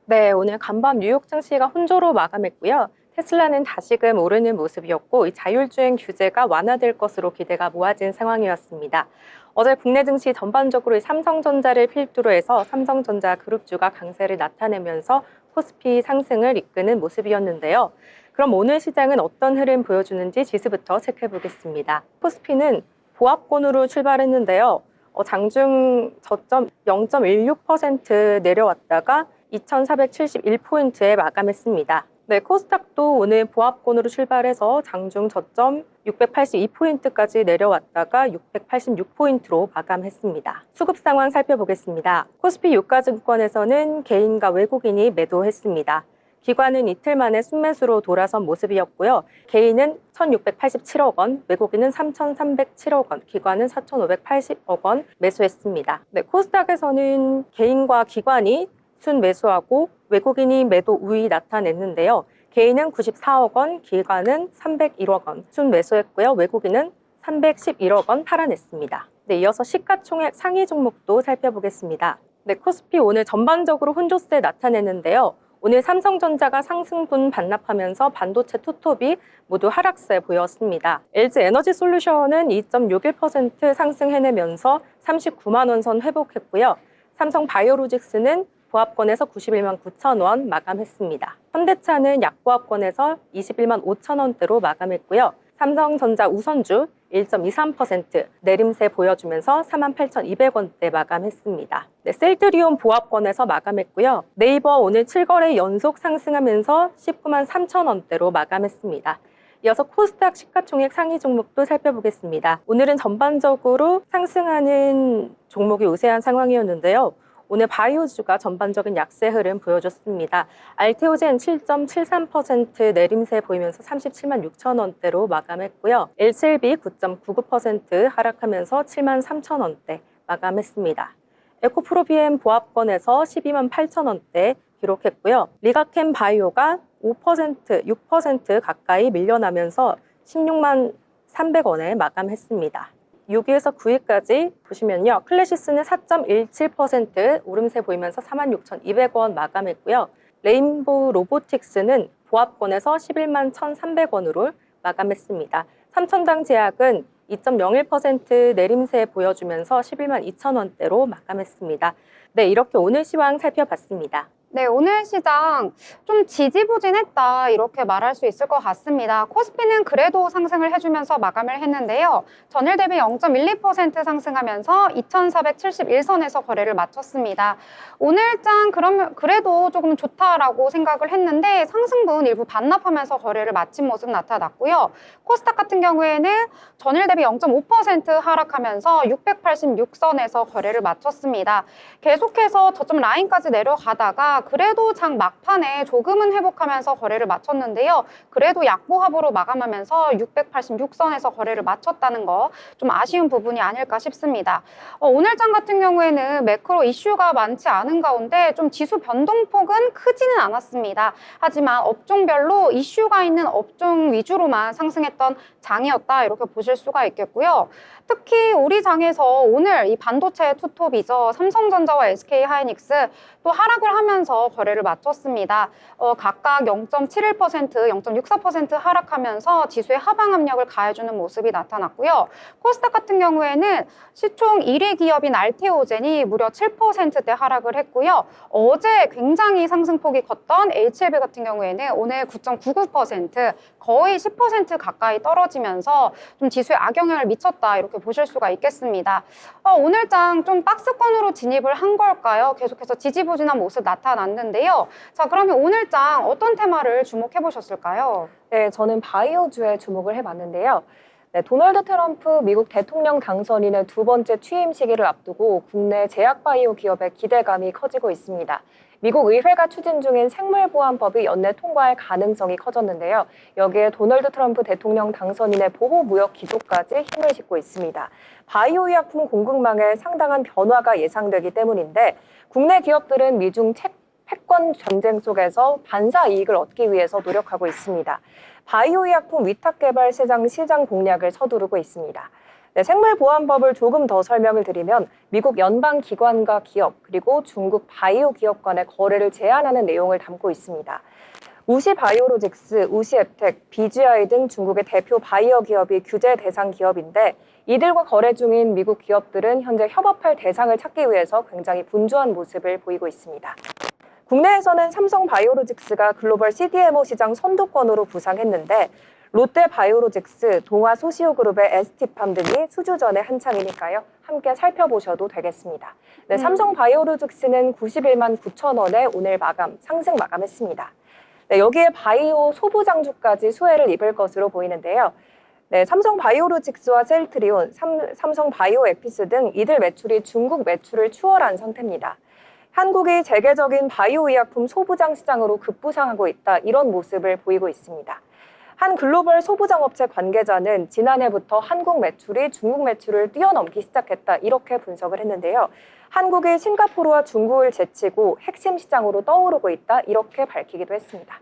네, 오늘 간밤 뉴욕 증시가 혼조로 마감했고요. 테슬라는 다시금 오르는 모습이었고 이 자율주행 규제가 완화될 것으로 기대가 모아진 상황이었습니다. 어제 국내 증시 전반적으로 이 삼성전자를 필두로 해서 삼성전자 그룹주가 강세를 나타내면서 코스피 상승을 이끄는 모습이었는데요. 그럼 오늘 시장은 어떤 흐름 보여주는지 지수부터 체크해 보겠습니다. 코스피는 보합권으로 출발했는데요. 장중 저점 0.16% 내려왔다가 2,471포인트에 마감했습니다. 네, 코스닥도 오늘 보합권으로 출발해서 장중 저점 682포인트까지 내려왔다가 686포인트로 마감했습니다. 수급 상황 살펴보겠습니다. 코스피 유가증권에서는 개인과 외국인이 매도했습니다. 기관은 이틀 만에 순매수로 돌아선 모습이었고요. 개인은 1,687억 원, 외국인은 3,307억 원, 기관은 4,580억 원 매수했습니다. 네, 코스닥에서는 개인과 기관이 순매수하고 외국인이 매도 우위 나타냈는데요. 개인은 94억 원, 기관은 301억 원 순매수했고요. 외국인은 311억 원 팔아냈습니다. 네, 이어서 시가총액 상위 종목도 살펴보겠습니다. 네, 코스피 오늘 전반적으로 혼조세 나타냈는데요. 오늘 삼성전자가 상승분 반납하면서 반도체 투톱이 모두 하락세 보였습니다. LG에너지솔루션은 2.61% 상승해내면서 39만 원 선 회복했고요. 삼성바이오로직스는 보합권에서 91만 9천 원 마감했습니다. 현대차는 약보합권에서 21만 5천 원대로 마감했고요. 삼성전자 우선주 1.23% 내림세 보여주면서 48,200원대 마감했습니다. 네, 셀트리온 보합권에서 마감했고요. 네이버 오늘 7거래 연속 상승하면서 19만 3천 원대로 마감했습니다. 이어서 코스닥 시가총액 상위 종목도 살펴보겠습니다. 오늘은 전반적으로 상승하는 종목이 우세한 상황이었는데요. 오늘 바이오주가 전반적인 약세 흐름 보여줬습니다. 알테오젠 7.73% 내림세 보이면서 37만 6천 원대로 마감했고요. LCLB 9.99% 하락하면서 7만 3천 원대 마감했습니다. 에코프로비엠 보합권에서 12만 8천 원대 기록했고요. 리가캠 바이오가 5%, 6% 가까이 밀려나면서 16만 300원에 마감했습니다. 6위에서 9위까지 보시면요. 클래시스는 4.17% 오름세 보이면서 46,200원 마감했고요. 레인보우 로보틱스는 보합권에서 11만 1,300원으로 마감했습니다. 삼천당 제약은 2.01% 내림세 보여주면서 11만 2천 원대로 마감했습니다. 네, 이렇게 오늘 시황 살펴봤습니다. 네, 오늘 시장 좀 지지부진했다 이렇게 말할 수 있을 것 같습니다. 코스피는 그래도 상승을 해주면서 마감을 했는데요. 전일 대비 0.12% 상승하면서 2,471선에서 거래를 마쳤습니다. 오늘장 그러면 그래도 조금 좋다라고 생각을 했는데 상승분 일부 반납하면서 거래를 마친 모습 나타났고요. 코스닥 같은 경우에는 전일 대비 0.5% 하락하면서 686선에서 거래를 마쳤습니다. 계속해서 저점 라인까지 내려가다가 그래도 장 막판에 조금은 회복하면서 거래를 마쳤는데요. 그래도 약보합으로 마감하면서 686선에서 거래를 마쳤다는 거 좀 아쉬운 부분이 아닐까 싶습니다. 오늘 장 같은 경우에는 매크로 이슈가 많지 않은 가운데 좀 지수 변동폭은 크지는 않았습니다. 하지만 업종별로 이슈가 있는 업종 위주로만 상승했던 장이었다 이렇게 보실 수가 있겠고요. 특히 우리 장에서 오늘 이 반도체 투톱이죠. 삼성전자와 SK하이닉스 또 하락을 하면서 거래를 마쳤습니다. 각각 0.71%, 0.64% 하락하면서 지수의 하방 압력을 가해주는 모습이 나타났고요. 코스닥 같은 경우에는 시총 1위 기업인 알테오젠이 무려 7%대 하락을 했고요. 어제 굉장히 상승폭이 컸던 HLB 같은 경우에는 오늘 9.99%, 거의 10% 가까이 떨어지면서 좀 지수에 악영향을 미쳤다 이렇게 보실 수가 있겠습니다. 오늘장 좀 박스권으로 진입을 한 걸까요? 계속해서 지지부진한 모습 나타났는데요. 자, 그러면 오늘장 어떤 테마를 주목해 보셨을까요? 네, 저는 바이오주에 주목을 해봤는데요. 네, 도널드 트럼프 미국 대통령 당선인의 두 번째 취임 시기를 앞두고 국내 제약바이오 기업의 기대감이 커지고 있습니다. 미국 의회가 추진 중인 생물보안법이 연내 통과할 가능성이 커졌는데요. 여기에 도널드 트럼프 대통령 당선인의 보호무역 기조까지 힘을 싣고 있습니다. 바이오 의약품 공급망에 상당한 변화가 예상되기 때문인데 국내 기업들은 미중 패권 전쟁 속에서 반사 이익을 얻기 위해서 노력하고 있습니다. 바이오 의약품 위탁 개발 시장 공략을 서두르고 있습니다. 네, 생물보안법을 조금 더 설명을 드리면 미국 연방기관과 기업 그리고 중국 바이오 기업 간의 거래를 제한하는 내용을 담고 있습니다. 우시바이오로직스, 우시앱텍, BGI 등 중국의 대표 바이오 기업이 규제 대상 기업인데 이들과 거래 중인 미국 기업들은 현재 협업할 대상을 찾기 위해서 굉장히 분주한 모습을 보이고 있습니다. 국내에서는 삼성바이오로직스가 글로벌 CDMO 시장 선두권으로 부상했는데 롯데바이오로직스, 동아소시오그룹의 ST팜 등이 수주전에 한창이니까요. 함께 살펴보셔도 되겠습니다. 네, 삼성바이오로직스는 91만 9천 원에 오늘 상승 마감했습니다. 네, 여기에 바이오 소부장주까지 수혜를 입을 것으로 보이는데요. 네, 삼성바이오로직스와 셀트리온, 삼성바이오에피스 등 이들 매출이 중국 매출을 추월한 상태입니다. 한국이 세계적인 바이오의약품 소부장 시장으로 급부상하고 있다, 이런 모습을 보이고 있습니다. 한 글로벌 소부장 업체 관계자는 지난해부터 한국 매출이 중국 매출을 뛰어넘기 시작했다, 이렇게 분석을 했는데요. 한국이 싱가포르와 중국을 제치고 핵심 시장으로 떠오르고 있다, 이렇게 밝히기도 했습니다.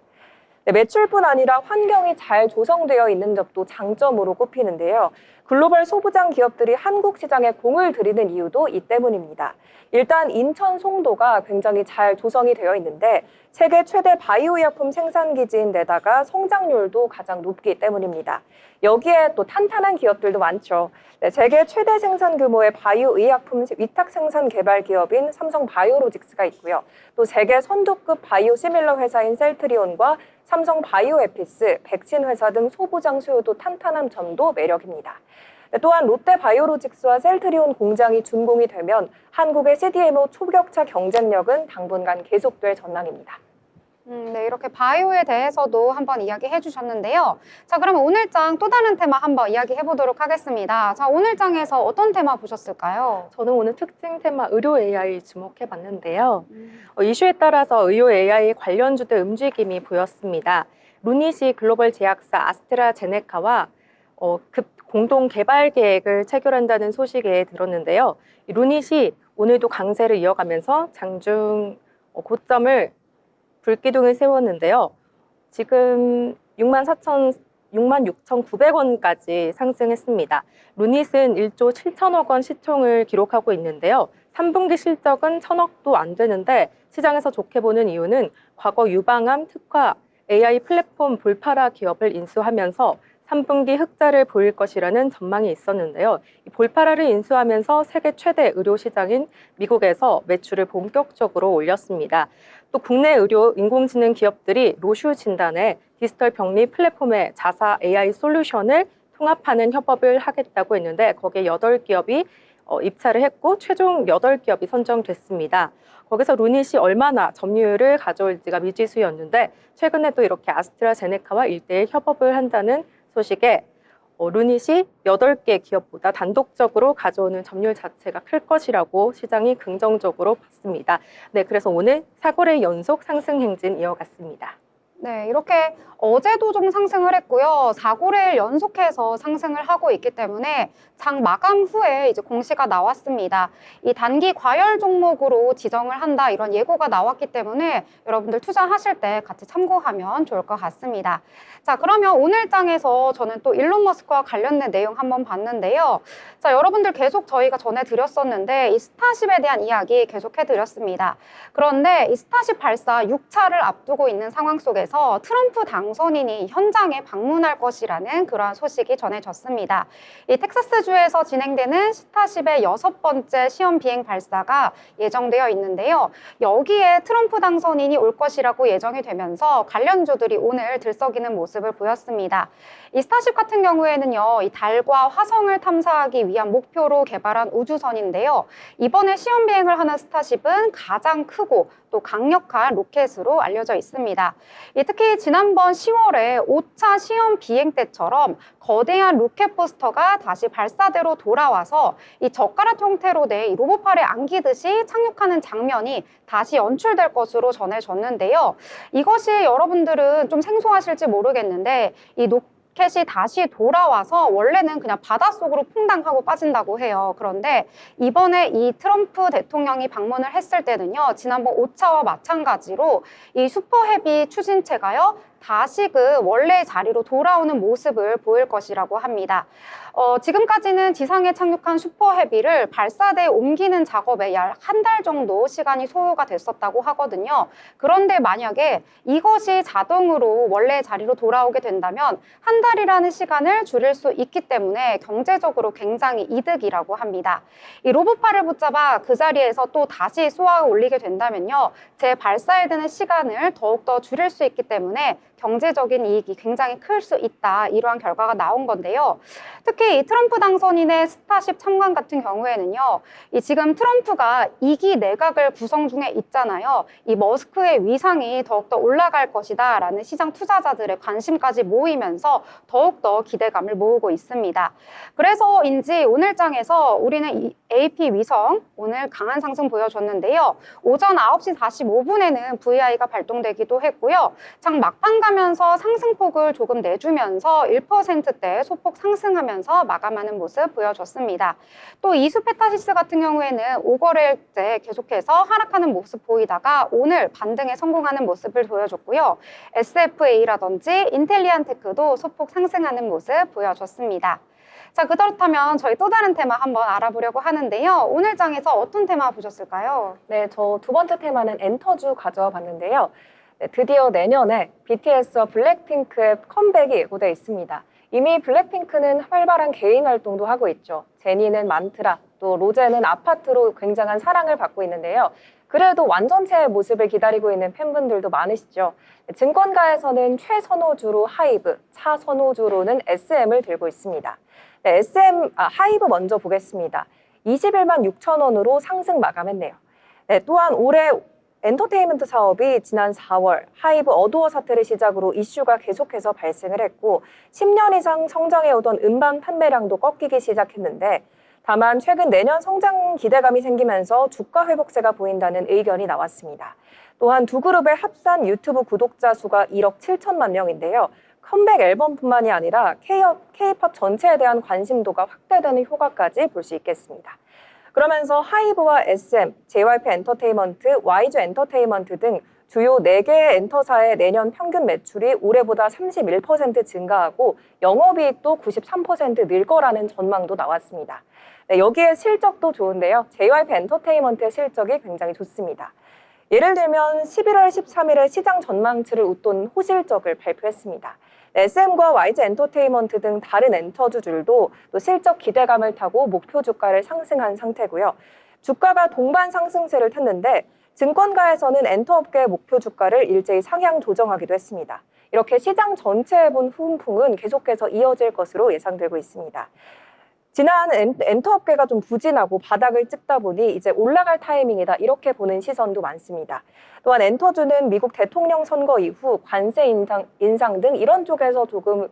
네, 매출뿐 아니라 환경이 잘 조성되어 있는 점도 장점으로 꼽히는데요. 글로벌 소부장 기업들이 한국 시장에 공을 들이는 이유도 이 때문입니다. 일단 인천 송도가 굉장히 잘 조성이 되어 있는데 세계 최대 바이오의약품 생산기지인 데다가 성장률도 가장 높기 때문입니다. 여기에 또 탄탄한 기업들도 많죠. 네, 세계 최대 생산 규모의 바이오의약품 위탁 생산 개발 기업인 삼성바이오로직스가 있고요. 또 세계 선두급 바이오시밀러 회사인 셀트리온과 삼성바이오에피스, 백신 회사 등 소부장 수요도 탄탄한 점도 매력입니다. 또한 롯데바이오로직스와 셀트리온 공장이 준공이 되면 한국의 CDMO 초격차 경쟁력은 당분간 계속될 전망입니다. 네, 이렇게 바이오에 대해서도 한번 이야기해 주셨는데요. 자, 그러면 오늘 장 또 다른 테마 한번 이야기해 보도록 하겠습니다. 자, 오늘 장에서 어떤 테마 보셨을까요? 저는 오늘 특징 테마 의료 AI 주목해 봤는데요. 이슈에 따라서 의료 AI 관련주들 움직임이 보였습니다. 루닛이 글로벌 제약사 아스트라제네카와 공동 개발 계획을 체결한다는 소식에 들었는데요. 루닛이 오늘도 강세를 이어가면서 장중 고점을 불기둥을 세웠는데요. 지금 66,900원까지 상승했습니다. 루닛은 1조 7천억 원 시총을 기록하고 있는데요. 3분기 실적은 1,000억도 안 되는데 시장에서 좋게 보는 이유는 과거 유방암 특화 AI 플랫폼 볼파라 기업을 인수하면서 3분기 흑자를 보일 것이라는 전망이 있었는데요. 이 볼파라를 인수하면서 세계 최대 의료 시장인 미국에서 매출을 본격적으로 올렸습니다. 또 국내 의료 인공지능 기업들이 로슈 진단에 디지털 병리 플랫폼의 자사 AI 솔루션을 통합하는 협업을 하겠다고 했는데 거기에 8기업이 입찰을 했고 최종 8기업이 선정됐습니다. 거기서 루닛이 얼마나 점유율을 가져올지가 미지수였는데 최근에 또 이렇게 아스트라제네카와 1대1 협업을 한다는 소식에 루닛이 8개 기업보다 단독적으로 가져오는 점유율 자체가 클 것이라고 시장이 긍정적으로 봤습니다. 네, 그래서 오늘 4거래 연속 상승 행진 이어갔습니다. 네, 이렇게 어제도 좀 상승을 했고요. 4거래일 연속해서 상승을 하고 있기 때문에 장 마감 후에 이제 공시가 나왔습니다. 이 단기 과열 종목으로 지정을 한다, 이런 예고가 나왔기 때문에 여러분들 투자하실 때 같이 참고하면 좋을 것 같습니다. 자, 그러면 오늘 장에서 저는 또 일론 머스크와 관련된 내용 한번 봤는데요. 자, 여러분들 계속 저희가 전해드렸었는데 이 스타쉽에 대한 이야기 계속해드렸습니다. 그런데 이 스타쉽 발사 6차를 앞두고 있는 상황 속에서 트럼프 당선인이 현장에 방문할 것이라는 그러한 소식이 전해졌습니다. 이 텍사스주에서 진행되는 스타쉽의 6번째 시험 비행 발사가 예정되어 있는데요. 여기에 트럼프 당선인이 올 것이라고 예정이 되면서 관련주들이 오늘 들썩이는 모습을 보였습니다. 이 스타쉽 같은 경우에는요, 이 달과 화성을 탐사하기 위한 목표로 개발한 우주선인데요. 이번에 시험 비행을 하는 스타쉽은 가장 크고 또 강력한 로켓으로 알려져 있습니다. 특히 지난번 10월에 5차 시험 비행 때처럼 거대한 로켓 부스터가 다시 발사대로 돌아와서 이 젓가락 형태로 된 로봇팔에 안기듯이 착륙하는 장면이 다시 연출될 것으로 전해졌는데요. 이것이 여러분들은 좀 생소하실지 모르겠는데 이 로켓이 다시 돌아와서 원래는 그냥 바닷속으로 퐁당하고 빠진다고 해요. 그런데 이번에 이 트럼프 대통령이 방문을 했을 때는요, 지난번 5차와 마찬가지로 이 슈퍼헤비 추진체가요, 다시금 원래 자리로 돌아오는 모습을 보일 것이라고 합니다. 지금까지는 지상에 착륙한 슈퍼헤비를 발사대에 옮기는 작업에 약 한 달 정도 시간이 소요가 됐었다고 하거든요. 그런데 만약에 이것이 자동으로 원래 자리로 돌아오게 된다면 한 달이라는 시간을 줄일 수 있기 때문에 경제적으로 굉장히 이득이라고 합니다. 이 로봇팔을 붙잡아 그 자리에서 또 다시 쏘아 올리게 된다면요. 재발사에 드는 시간을 더욱더 줄일 수 있기 때문에 경제적인 이익이 굉장히 클 수 있다. 이러한 결과가 나온 건데요. 특히 이 트럼프 당선인의 스타쉽 참관 같은 경우에는요. 이 지금 트럼프가 2기 내각을 구성 중에 있잖아요. 이 머스크의 위상이 더욱더 올라갈 것이다 라는 시장 투자자들의 관심까지 모이면서 더욱더 기대감을 모으고 있습니다. 그래서인지 오늘장에서 우리는 이 AP 위성 오늘 강한 상승 보여줬는데요. 오전 9시 45분에는 VI가 발동되기도 했고요. 장 막판 가면서 상승폭을 조금 내주면서 1%대 소폭 상승하면서 마감하는 모습 보여줬습니다. 또 이수페타시스 같은 경우에는 5거래일째 계속해서 하락하는 모습 보이다가 오늘 반등에 성공하는 모습을 보여줬고요. SFA라든지 인텔리안테크도 소폭 상승하는 모습 보여줬습니다. 자, 그렇다면 저희 또 다른 테마 한번 알아보려고 하는데요. 오늘 장에서 어떤 테마 보셨을까요? 네, 저 두 번째 테마는 엔터주 가져와 봤는데요. 네, 드디어 내년에 BTS와 블랙핑크의 컴백이 예고돼 있습니다. 이미 블랙핑크는 활발한 개인 활동도 하고 있죠. 제니는 만트라, 또 로제는 아파트로 굉장한 사랑을 받고 있는데요. 그래도 완전체의 모습을 기다리고 있는 팬분들도 많으시죠. 증권가에서는 최선호주로 하이브, 차선호주로는 SM을 들고 있습니다. 네, 하이브 먼저 보겠습니다. 21만 6천 원으로 상승 마감했네요. 네, 또한 올해 엔터테인먼트 사업이 지난 4월 하이브 어도어 사태를 시작으로 이슈가 계속해서 발생을 했고 10년 이상 성장해오던 음반 판매량도 꺾이기 시작했는데 다만 최근 내년 성장 기대감이 생기면서 주가 회복세가 보인다는 의견이 나왔습니다. 또한 두 그룹의 합산 유튜브 구독자 수가 1억 7천만 명인데요. 컴백 앨범뿐만이 아니라 K-팝 전체에 대한 관심도가 확대되는 효과까지 볼 수 있겠습니다. 그러면서 하이브와 SM, JYP 엔터테인먼트, YG 엔터테인먼트 등 주요 4개의 엔터사의 내년 평균 매출이 올해보다 31% 증가하고 영업이익도 93% 늘 거라는 전망도 나왔습니다. 네, 여기에 실적도 좋은데요. JYP 엔터테인먼트의 실적이 굉장히 좋습니다. 예를 들면 11월 13일에 시장 전망치를 웃돈 호실적을 발표했습니다. SM과 YG 엔터테인먼트 등 다른 엔터주들도 또 실적 기대감을 타고 목표 주가를 상승한 상태고요. 주가가 동반 상승세를 탔는데 증권가에서는 엔터업계의 목표 주가를 일제히 상향 조정하기도 했습니다. 이렇게 시장 전체에 본 후풍은 계속해서 이어질 것으로 예상되고 있습니다. 지난 엔터업계가 좀 부진하고 바닥을 찍다 보니 이제 올라갈 타이밍이다 이렇게 보는 시선도 많습니다. 또한 엔터주는 미국 대통령 선거 이후 관세 인상 등 이런 쪽에서 조금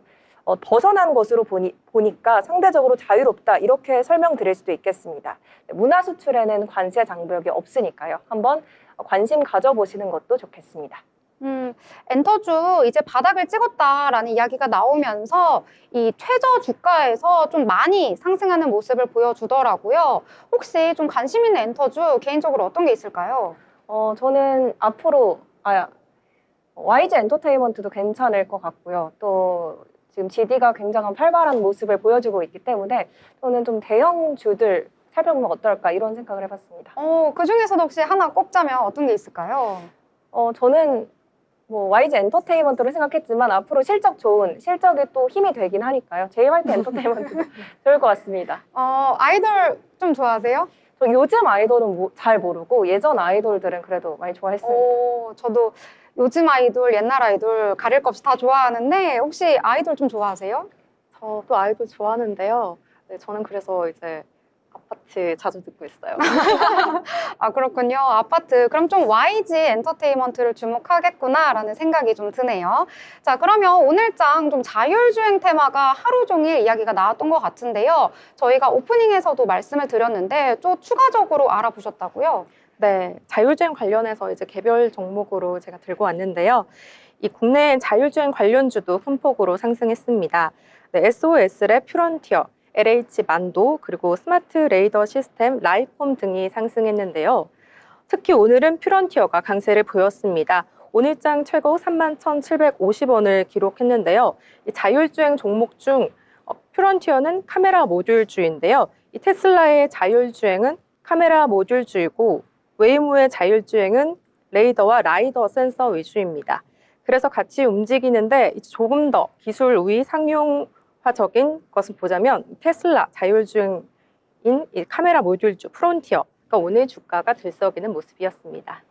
벗어난 것으로 보니까 상대적으로 자유롭다 이렇게 설명드릴 수도 있겠습니다. 문화 수출에는 관세 장벽이 없으니까요. 한번 관심 가져보시는 것도 좋겠습니다. 엔터주 이제 바닥을 찍었다라는 이야기가 나오면서 이 최저 주가에서 좀 많이 상승하는 모습을 보여주더라고요. 혹시 좀 관심 있는 엔터주 개인적으로 어떤 게 있을까요? 저는 앞으로 YG 엔터테인먼트도 괜찮을 것 같고요. 또 지금 GD가 굉장한 활발한 모습을 보여주고 있기 때문에 저는 좀 대형주들 살펴보면 어떨까 이런 생각을 해봤습니다. 그 중에서도 혹시 하나 꼽자면 어떤 게 있을까요? 저는 YG 엔터테인먼트를 생각했지만 앞으로 실적이 또 힘이 되긴 하니까요. JYP 엔터테인먼트도 좋을 것 같습니다. 아이돌 좀 좋아하세요? 저 요즘 아이돌은 잘 모르고 예전 아이돌들은 그래도 많이 좋아했습니다. 저도 요즘 아이돌, 옛날 아이돌 가릴 것 없이 다 좋아하는데 혹시 아이돌 좀 좋아하세요? 저도 아이돌 좋아하는데요. 네, 저는 그래서 이제 아파트 자주 듣고 있어요. 아, 그렇군요. 아파트. 그럼 좀 YG 엔터테인먼트를 주목하겠구나라는 생각이 좀 드네요. 자, 그러면 오늘장 좀 자율주행 테마가 하루 종일 이야기가 나왔던 것 같은데요. 저희가 오프닝에서도 말씀을 드렸는데 또 추가적으로 알아보셨다고요? 네, 자율주행 관련해서 이제 개별 종목으로 제가 들고 왔는데요. 이 국내 자율주행 관련주도 푼폭으로 상승했습니다. 네, SOS랩 퓨런티어, LH 만도, 그리고 스마트 레이더 시스템, 라이폼 등이 상승했는데요. 특히 오늘은 퓨런티어가 강세를 보였습니다. 오늘장 최고 31,750원을 기록했는데요. 이 자율주행 종목 중 프론티어는 카메라 모듈주인데요. 이 테슬라의 자율주행은 카메라 모듈주이고 웨이모의 자율주행은 레이더와 라이더 센서 위주입니다. 그래서 같이 움직이는데 조금 더 기술 우위 상용화적인 것을 보자면 테슬라 자율주행인 이 카메라 모듈주 프론티어가 오늘 주가가 들썩이는 모습이었습니다.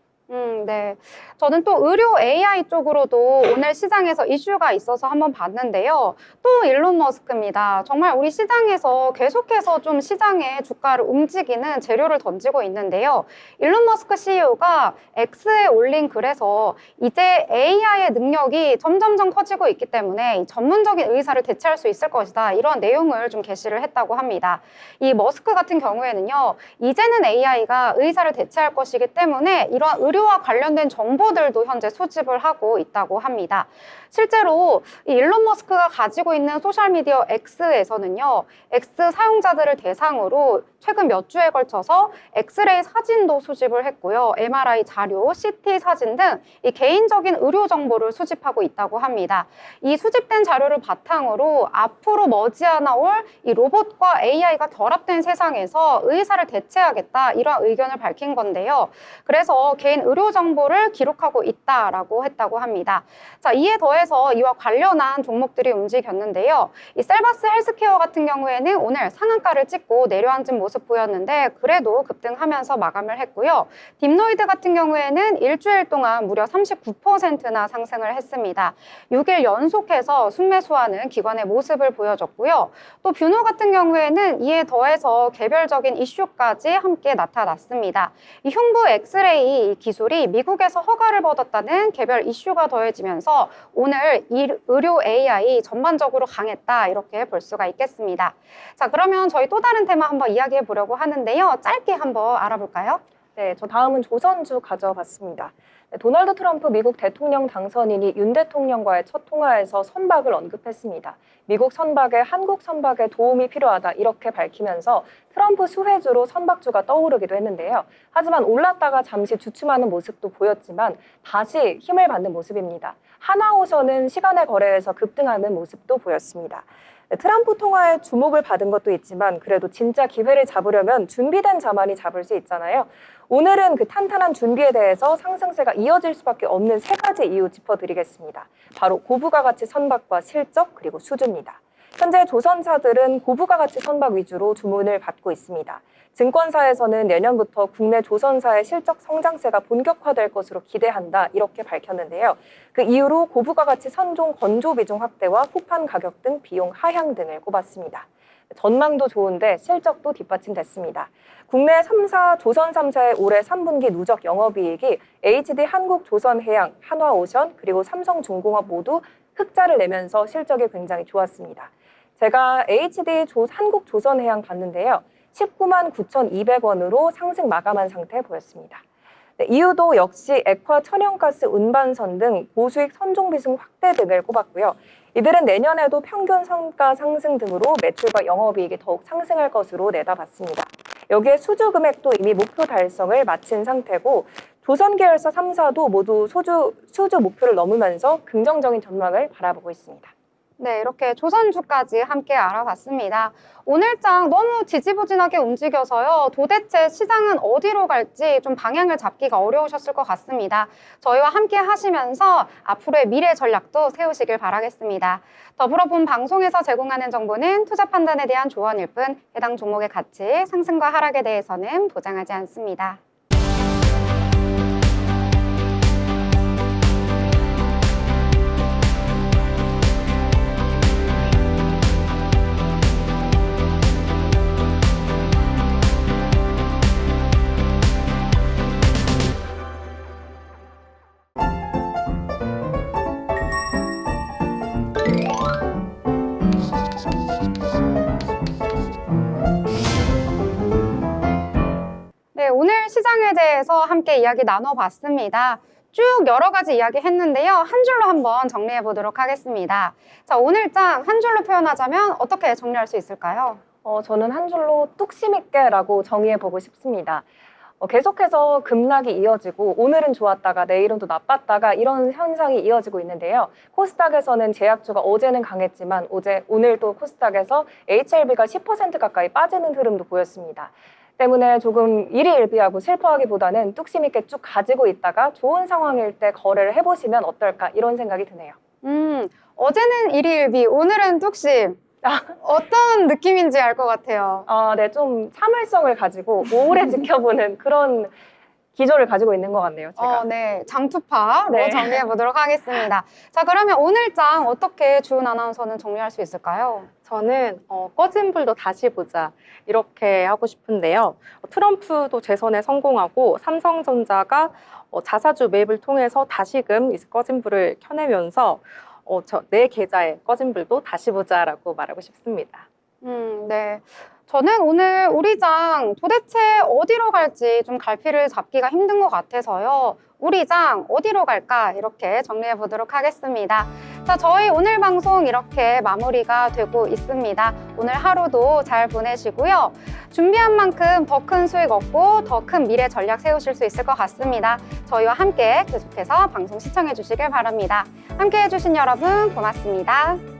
네. 저는 또 의료 AI 쪽으로도 오늘 시장에서 이슈가 있어서 한번 봤는데요. 또 일론 머스크입니다. 정말 우리 시장에서 계속해서 좀 시장의 주가를 움직이는 재료를 던지고 있는데요. 일론 머스크 CEO가 X에 올린 글에서 이제 AI의 능력이 점점점 커지고 있기 때문에 이 전문적인 의사를 대체할 수 있을 것이다. 이런 내용을 좀 게시를 했다고 합니다. 이 머스크 같은 경우에는요. 이제는 AI가 의사를 대체할 것이기 때문에 이러한 의료와 관련된 정보들도 현재 수집을 하고 있다고 합니다. 실제로 이 일론 머스크가 가지고 있는 소셜미디어 X에서는요. X 사용자들을 대상으로 최근 몇 주에 걸쳐서 엑스레이 사진도 수집을 했고요. MRI 자료, CT 사진 등 이 개인적인 의료 정보를 수집하고 있다고 합니다. 이 수집된 자료를 바탕으로 앞으로 머지않아 올 이 로봇과 AI가 결합된 세상에서 의사를 대체하겠다 이런 의견을 밝힌 건데요. 그래서 개인 의료 정보를 기록하고 있다라고 했다고 합니다. 자, 이에 더해서 이와 관련한 종목들이 움직였는데요. 이 셀바스 헬스케어 같은 경우에는 오늘 상한가를 찍고 내려앉은 모습 보였는데 그래도 급등하면서 마감을 했고요. 딥노이드 같은 경우에는 일주일 동안 무려 39%나 상승을 했습니다. 6일 연속해서 순매수하는 기관의 모습을 보여줬고요. 또 뷰노 같은 경우에는 이에 더해서 개별적인 이슈까지 함께 나타났습니다. 이 흉부 엑스레이 기술이 미국에서 허가를 받았다는 개별 이슈가 더해지면서 오늘 이 의료 AI 전반적으로 강했다 이렇게 볼 수가 있겠습니다. 자, 그러면 저희 또 다른 테마 한번 이야기해 보려고 하는데요. 짧게 한번 알아볼까요? 네, 저 다음은 조선주 가져봤습니다. 네, 도널드 트럼프 미국 대통령 당선인이 윤 대통령과의 첫 통화에서 선박을 언급했습니다. 미국 선박에 한국 선박에 도움이 필요하다 이렇게 밝히면서 트럼프 수혜주로 선박주가 떠오르기도 했는데요. 하지만 올랐다가 잠시 주춤하는 모습도 보였지만 다시 힘을 받는 모습입니다. 하나오션은 시간의 거래에서 급등하는 모습도 보였습니다. 트럼프 통화에 주목을 받은 것도 있지만 그래도 진짜 기회를 잡으려면 준비된 자만이 잡을 수 있잖아요. 오늘은 그 탄탄한 준비에 대해서 상승세가 이어질 수밖에 없는 세 가지 이유 짚어드리겠습니다. 바로 고부가 가치 선박과 실적 그리고 수주입니다. 현재 조선사들은 고부가 가치 선박 위주로 주문을 받고 있습니다. 증권사에서는 내년부터 국내 조선사의 실적 성장세가 본격화될 것으로 기대한다 이렇게 밝혔는데요. 그 이유로 고부가 가치 선종 건조 비중 확대와 후판 가격 등 비용 하향 등을 꼽았습니다. 전망도 좋은데 실적도 뒷받침됐습니다. 국내 3사 조선 3사의 올해 3분기 누적 영업이익이 HD 한국조선해양, 한화오션 그리고 삼성중공업 모두 흑자를 내면서 실적이 굉장히 좋았습니다. 제가 HD 한국조선해양 봤는데요. 19만 9,200원으로 상승 마감한 상태 보였습니다. 네, 이유도 역시 액화 천연가스 운반선 등 고수익 선종비중 확대 등을 꼽았고요. 이들은 내년에도 평균 성과 상승 등으로 매출과 영업이익이 더욱 상승할 것으로 내다봤습니다. 여기에 수주 금액도 이미 목표 달성을 마친 상태고 조선 계열사 3사도 모두 수주 목표를 넘으면서 긍정적인 전망을 바라보고 있습니다. 네, 이렇게 조선주까지 함께 알아봤습니다. 오늘장 너무 지지부진하게 움직여서요. 도대체 시장은 어디로 갈지 좀 방향을 잡기가 어려우셨을 것 같습니다. 저희와 함께 하시면서 앞으로의 미래 전략도 세우시길 바라겠습니다. 더불어 본 방송에서 제공하는 정보는 투자 판단에 대한 조언일 뿐 해당 종목의 가치, 상승과 하락에 대해서는 보장하지 않습니다. 네, 오늘 시장에 대해서 함께 이야기 나눠봤습니다. 쭉 여러 가지 이야기 했는데요. 한 줄로 한번 정리해 보도록 하겠습니다. 자, 오늘장 한 줄로 표현하자면 어떻게 정리할 수 있을까요? 저는 한 줄로 뚝심 있게라고 정의해 보고 싶습니다. 계속해서 급락이 이어지고 오늘은 좋았다가 내일은 또 나빴다가 이런 현상이 이어지고 있는데요. 코스닥에서는 제약주가 어제는 강했지만 오늘 또 코스닥에서 HLB가 10% 가까이 빠지는 흐름도 보였습니다. 때문에 조금 일희일비하고 슬퍼하기보다는 뚝심 있게 쭉 가지고 있다가 좋은 상황일 때 거래를 해보시면 어떨까 이런 생각이 드네요. 어제는 일희일비, 오늘은 뚝심. 어떤 느낌인지 알 것 같아요. 네, 좀 참을성을 가지고 오래 지켜보는 그런 기조를 가지고 있는 것 같네요, 제가. 네, 장투파로 네. 정리해 보도록 하겠습니다. 자, 그러면 오늘장 어떻게 주은 아나운서는 정리할 수 있을까요? 저는 꺼진 불도 다시 보자 이렇게 하고 싶은데요. 트럼프도 재선에 성공하고 삼성전자가 자사주 매입을 통해서 다시금 이 꺼진 불을 켜내면서 내 계좌에 꺼진 불도 다시 보자라고 말하고 싶습니다. 네. 저는 오늘 우리 장 도대체 어디로 갈지 좀 갈피를 잡기가 힘든 것 같아서요. 우리 장 어디로 갈까? 이렇게 정리해 보도록 하겠습니다. 자, 저희 오늘 방송 이렇게 마무리가 되고 있습니다. 오늘 하루도 잘 보내시고요. 준비한 만큼 더 큰 수익 얻고 더 큰 미래 전략 세우실 수 있을 것 같습니다. 저희와 함께 계속해서 방송 시청해 주시길 바랍니다. 함께 해주신 여러분 고맙습니다.